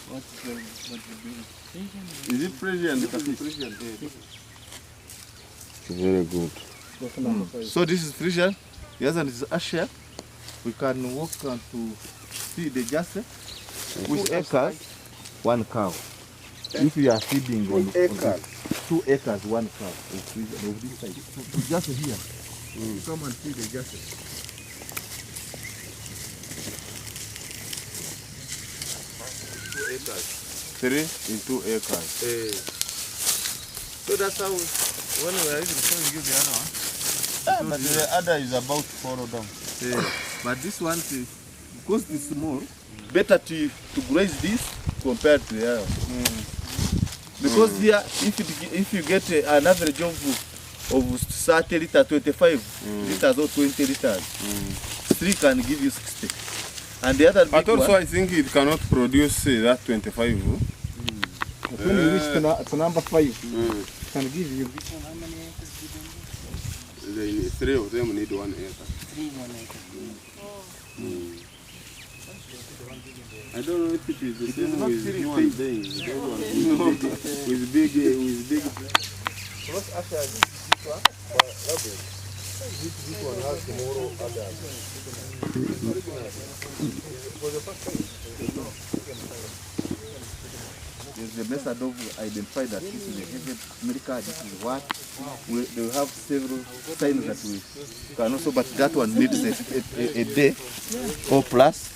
What's the Is it Frisian? very good. So this is Frisian. Yes, and this is Asher. We can walk and to see the Jase. With acres, 1 cow. If you are feeding on 2 acres, 1 cow. Of this side. To Jase here. Come and see the Jase. Acres. 3 in 2 acres. So that's how when we are even showing you the other one. But the other is about 4 down. But this one, because it's small, better to graze this compared to the other. Because here, if you get an average of 30 liters, 25 liters or 20 liters, 3 can give you 60. And the other big But also one, I think it cannot produce that 25. When you reach to number 5, can give you. How many acres do they need? 3 of them need 1 acre. 3, 1 acre. I don't know if it is the same with human beings. With big. What's after this one? This one has tomorrow others. For the first time. there's the method of identify that this is a heavy America, this is what. They will have several signs that we can also, but that one needs a day or plus.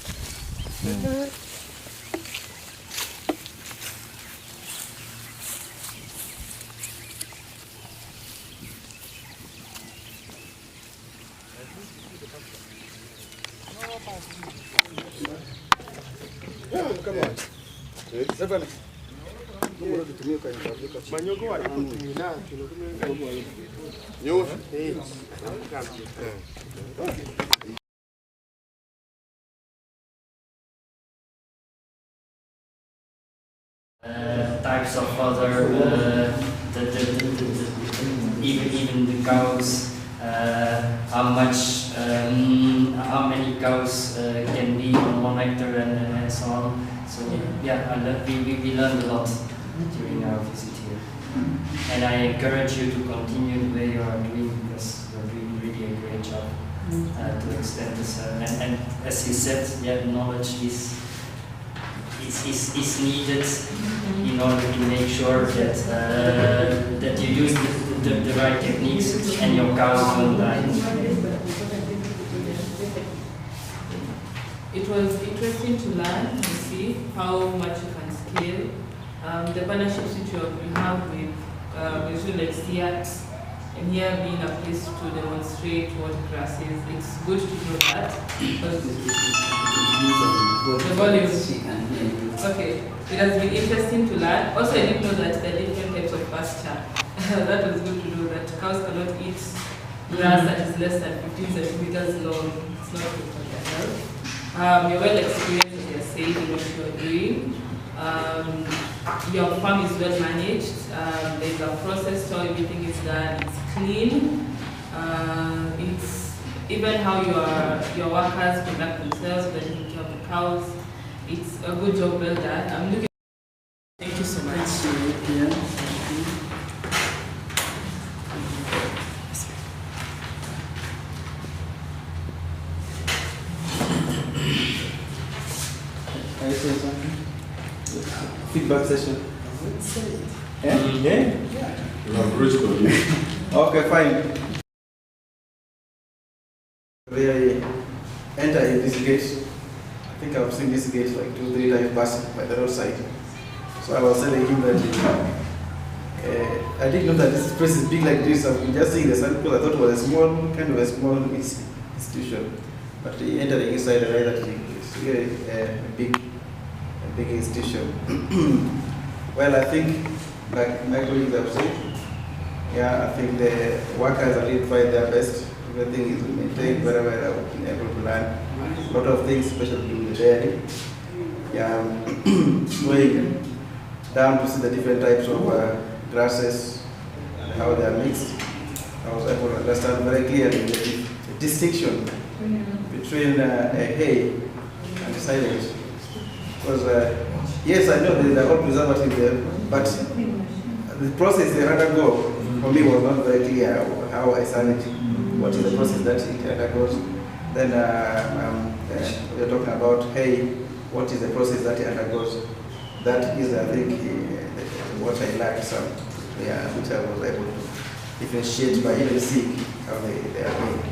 Come on. Seven. Types of other, even feeding the cows, how many cows can be on 1 hectare and so on. So yeah, we learned a lot during our visit here. And I encourage you to continue the way you are doing, because you are doing really a great job to extend this. And as you said, yeah, knowledge is needed in order to make sure that that you use the right techniques and your cows don't die. It was interesting to learn and see how much you can scale. The partnerships which you have with like SEAT, and here being a place to demonstrate what grass is, it's good to know that. Because the volume. Okay, it has been interesting to learn. Also, I didn't know that there are different types of pasture. That was good to know that cows cannot eat grass that is less than 15 centimeters long. It's not good for their health. You're well experienced, as you're saying, in what you're doing. Your farm is well managed. There's a process so everything is done. It's clean. It's even how your workers conduct themselves, when taking care of the cows. It's a good job well done. I'm looking. Thank you so much. Can I say something? Feedback session. Yeah? Okay, fine. Where I enter in this gate, I think I've seen this gate like 2-3 times passing by the roadside. So I was telling him that I didn't know that this place is big like this. I've been just seeing the sign because I thought it was a small, kind of a small institution. But entering inside, I realized that it's really a big institution. Well, I think, like my colleagues have said, yeah, I think the workers are really trying their best. Everything is maintained very well. I've been able to learn a lot of things, especially in the dairy. Yeah, going down to see the different types of grasses and how they are mixed. I was able to understand very clearly the distinction between hay and silage. Because yes, I know there are all preservatives there, but the process they undergo for me was not very clear. How I silage, what is the process that it undergoes. Then we are talking about hay, what is the process that it undergoes. That is, I think, what I lacked some, yeah, which I was able to differentiate by even seeing how they are made.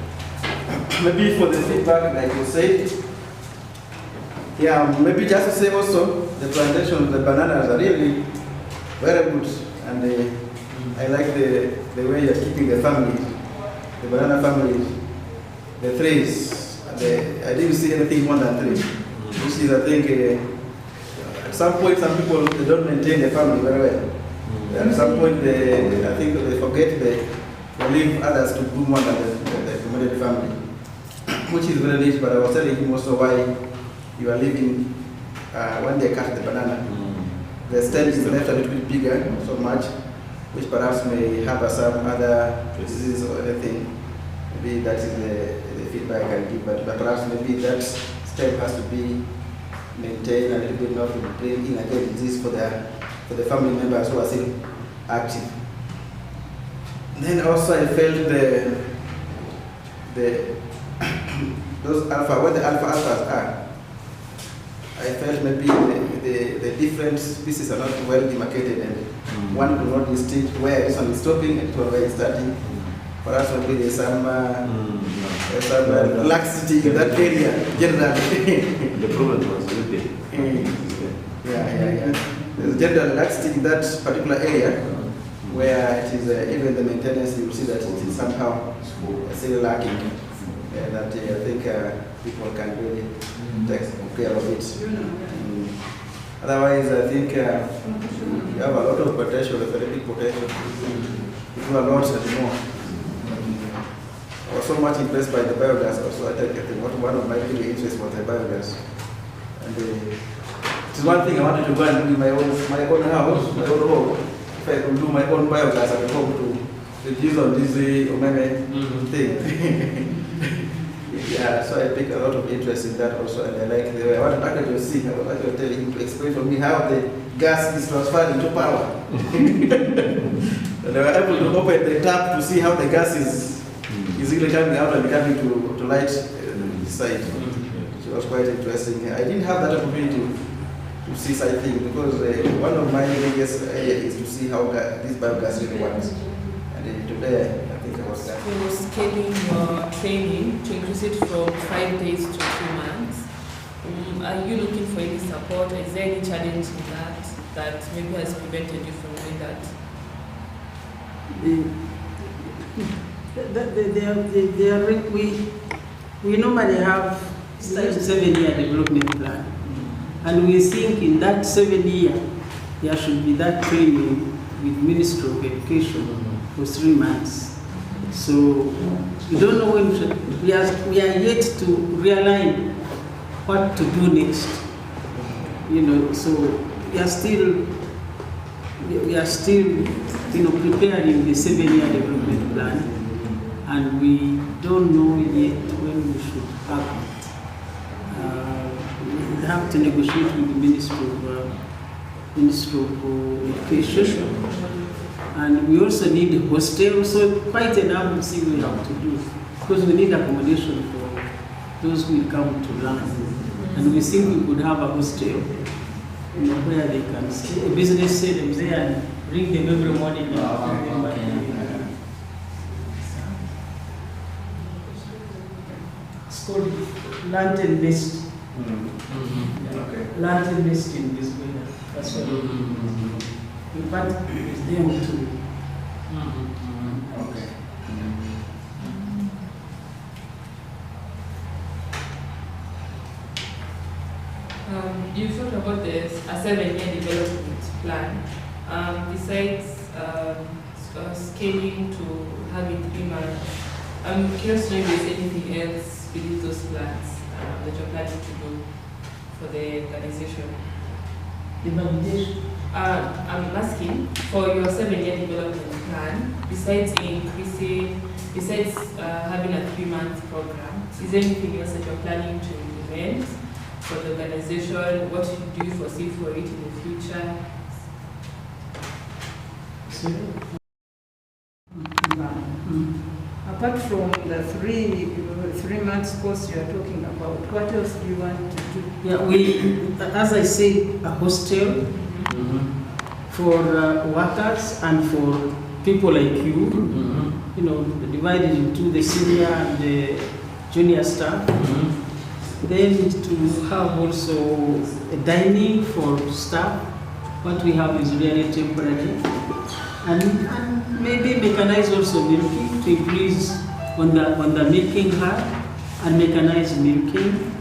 Maybe for the feedback, like you said, yeah, maybe just to say also, the plantation of the bananas are really very good, and I like the way you're keeping the family, the banana family, the trees. I didn't see anything more than 3, which is, I think, at some point, some people they don't maintain the family very well. At some point, I think they forget they leave others to do more than the immediate family, which is very niche. But I was telling him also why you are leaving when they cut the banana. The stem is left a little bit bigger, so much, which perhaps may have some other disease or anything. Maybe that is the feedback I can give, but perhaps maybe that stem has to be maintained a little bit, not to bring in again disease for the family members who are still active. Then also I felt those alpha, where the alphas are, I felt maybe the different species are not well demarcated, and one could not distinct where this one is stopping and where it's starting. Perhaps maybe there's some laxity in that area generally. The problem was okay. Yeah. There's general laxity in that particular area where it is even the maintenance, you will see that it is somehow still lacking. That I think people can really take care of it. Otherwise, I think you have a lot of potential, a very big potential. You do a lot and more. I was so much impressed by the biogas also. I think one of my big interests was the biogas. And it is one thing I wanted to go and do in my own house, my own home. If I could do my own biogas at home to reduce on this thing. Yeah, so I take a lot of interest in that also, and I like the way I want to actually see, I was actually telling him to explain for me how the gas is transferred into power. And they were able to open the tap to see how the gas is really coming out and coming to light the site. It was quite interesting. I didn't have that opportunity to see such thing because one of my biggest areas is to see how this biogas really works. And today, I think I was that. So scaling your training to increase it from 5 days to 2 months. Are you looking for any support? Is there any challenge in that maybe has prevented you from doing that? We normally have 7-year development plan, and we think in that 7 year there should be that training with Ministry of Education for 3 months. So we don't know when we are yet to realign what to do next. So we are still preparing the 7-year development plan, and we don't know yet when we should have it. We have to negotiate with the Ministry of Education, and we also need a hostel. So quite a number of things we have to do, because we need accommodation for those who will come to learn, and we think we could have a hostel where they can stay. A business set them there and bring them every morning. It's called lantern nest. Lantern nest in this weather. That's what it is. But it's them too. Okay. You thought about this, a 7-year development plan. Besides scaling to having 3 months, I'm curious if there's anything else within those plans that you're planning to do for the organization. I'm asking for your 7-year development plan, besides having a 3-month program, is there anything else that you're planning to implement for the organization? What do you foresee for it in the future? Apart from the 3 months course you are talking about, what else do you want to do? Yeah, we, as I said, a hostel for workers and for people like you, divided into the senior and the junior staff. Then to have also a dining for staff. What we have is really temporary. And maybe mechanize also milking to increase on the milking hub and mechanize milking.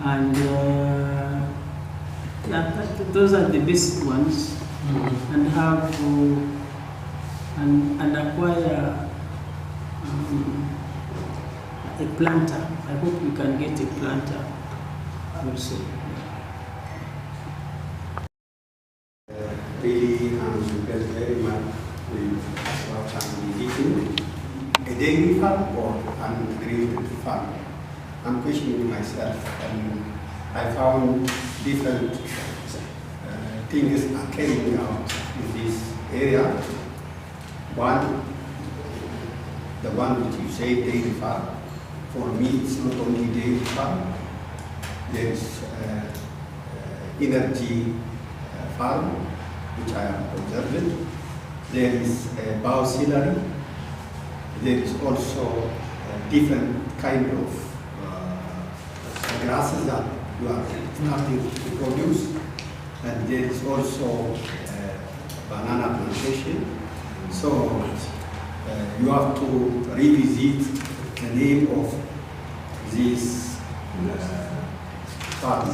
And those are the basic ones. And have and acquire a planter. I hope we can get a planter also. Really, I'm impressed very much with what I'm visiting. A dairy farm or an agricultural farm? I'm questioning myself, and I found different things are carrying out in this area. One, the one that you say dairy farm. For me, it's not only dairy farm. There is energy farm, which I have observed. There is bioauxiliary. There is also different kind of grasses that you are starting to produce. And there is also banana plantation. So you have to revisit the name of this farm,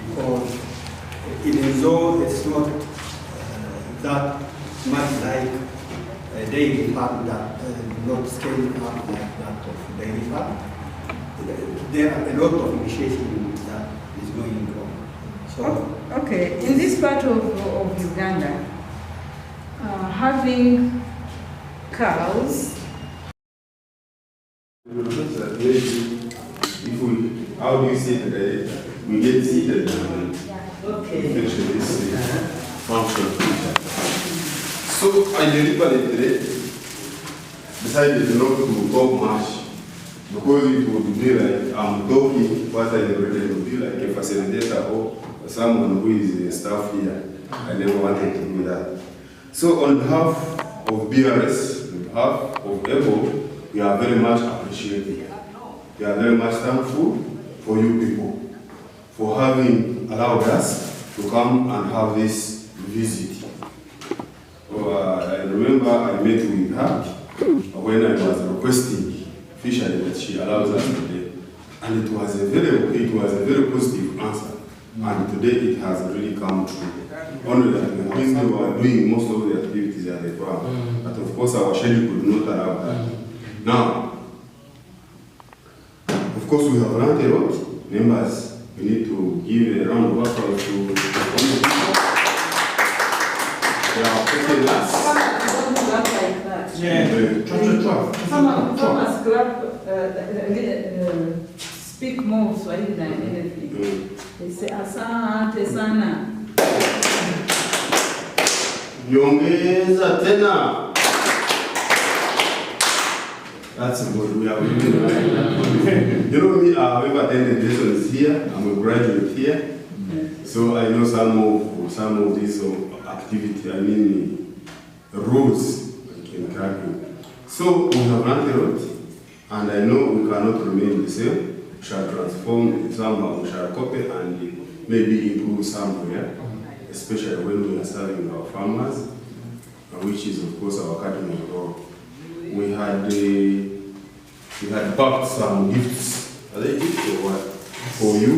because even though it's not that much like a dairy farm, that not scaling up like that of dairy farm, there are a lot of initiation that is going on. So, okay, in this part of Uganda, having cows. How do you see it? We get seated and finish this function. So I deliberately decided not to talk much because it would be like I'm talking what I deliberately would be like a facilitator or someone who is a staff here. I never wanted to do that. So on behalf of BRS, on behalf of EBO, we are very much appreciative. We are very much thankful for you people for having allowed us to come and have this visit. I remember I met with her when I was requesting officially that she allows us today, and it was a very positive answer. And today it has really come true. Only that when we were doing most of the activities at the farm, but of course our schedule could not allow that. Now, of course, we have learned a lot. Members, we need to give a round of applause to the people. They are taking us. Don't clap like that. Farmers clap, speak more Swahili than anything. They say, asante sana. Yongeza tena. That's good. We are doing right. You know me, we've attended lessons here. I'm a graduate here. So I know some of these activity, rules in curriculum. So we have learned a lot, and I know we cannot remain the same. We shall transform somehow, we shall copy and maybe improve somewhere, especially when we are serving our farmers, which is of course our cardinal role. We had packed some gifts. Are they gifts or what? For you.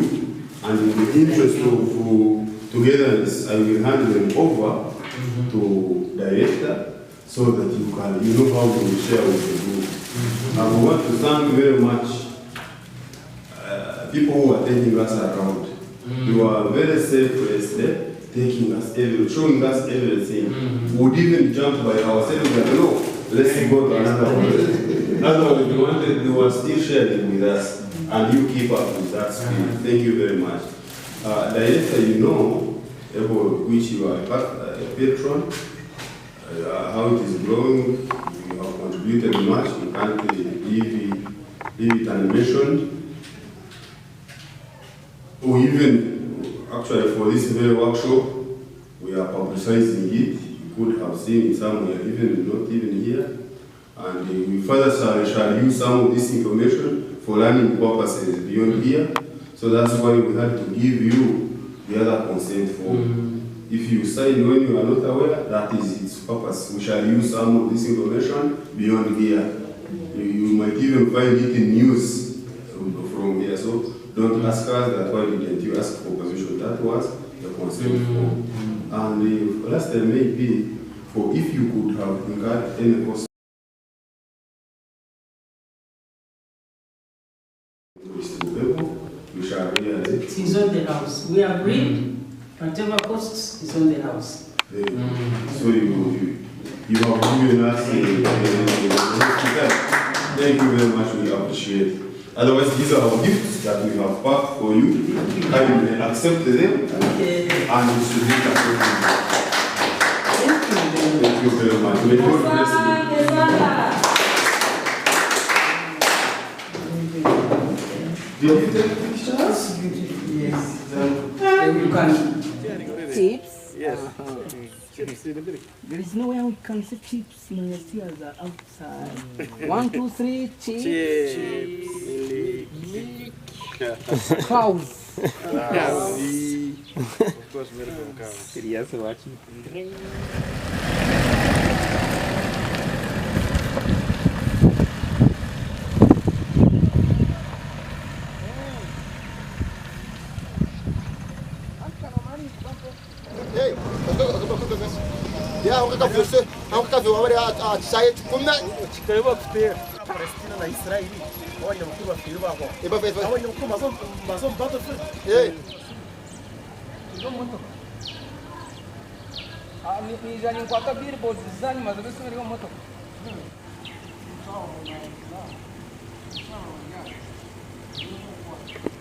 And in the interest of togetherness, I will hand them over to director so that you know how to share with the group. I want to thank very much people who are taking us around. You are very selfless there, taking us showing us everything. We would even jump by ourselves and no. Let's go to another one. Otherwise, they were still sharing with us, and you keep up with that spirit. Thank you very much. Director, you know about which you are a patron, how it is growing. You have contributed much. You can't leave it unmentioned. Or even, actually, for this very workshop, we are publicizing it. Could have seen it somewhere, even not even here. And we further shall use some of this information for learning purposes beyond here. So that's why we had to give you the other consent form. If you sign when you are not aware, that is its purpose. We shall use some of this information beyond here. You might even find it in news from here. So don't ask us that why didn't you ask for permission. That was the consent form. And the last time may be for if you could have incurred any cost. We shall realize it. It is on the house. We agreed, whatever costs is on the house. So you have given us thank you very much, we appreciate it. Otherwise, these are our gifts that we have packed for you. Kindly accept them and distribute accordingly. Thank you very much. May God bless you. Did you take pictures? Yes. Then you can. Tips? Yes. There is no way we can see chips in the stairs outside. 1, 2, 3, chips. Cows. Of course, milk from cows. Yes, watching. Palestina na Israeli wabonye mukuru bafiri babo abonye mukuru mazo battlefield ni jani kwa billboard zanyu mazo besuri moto It's all like that. It's all like that.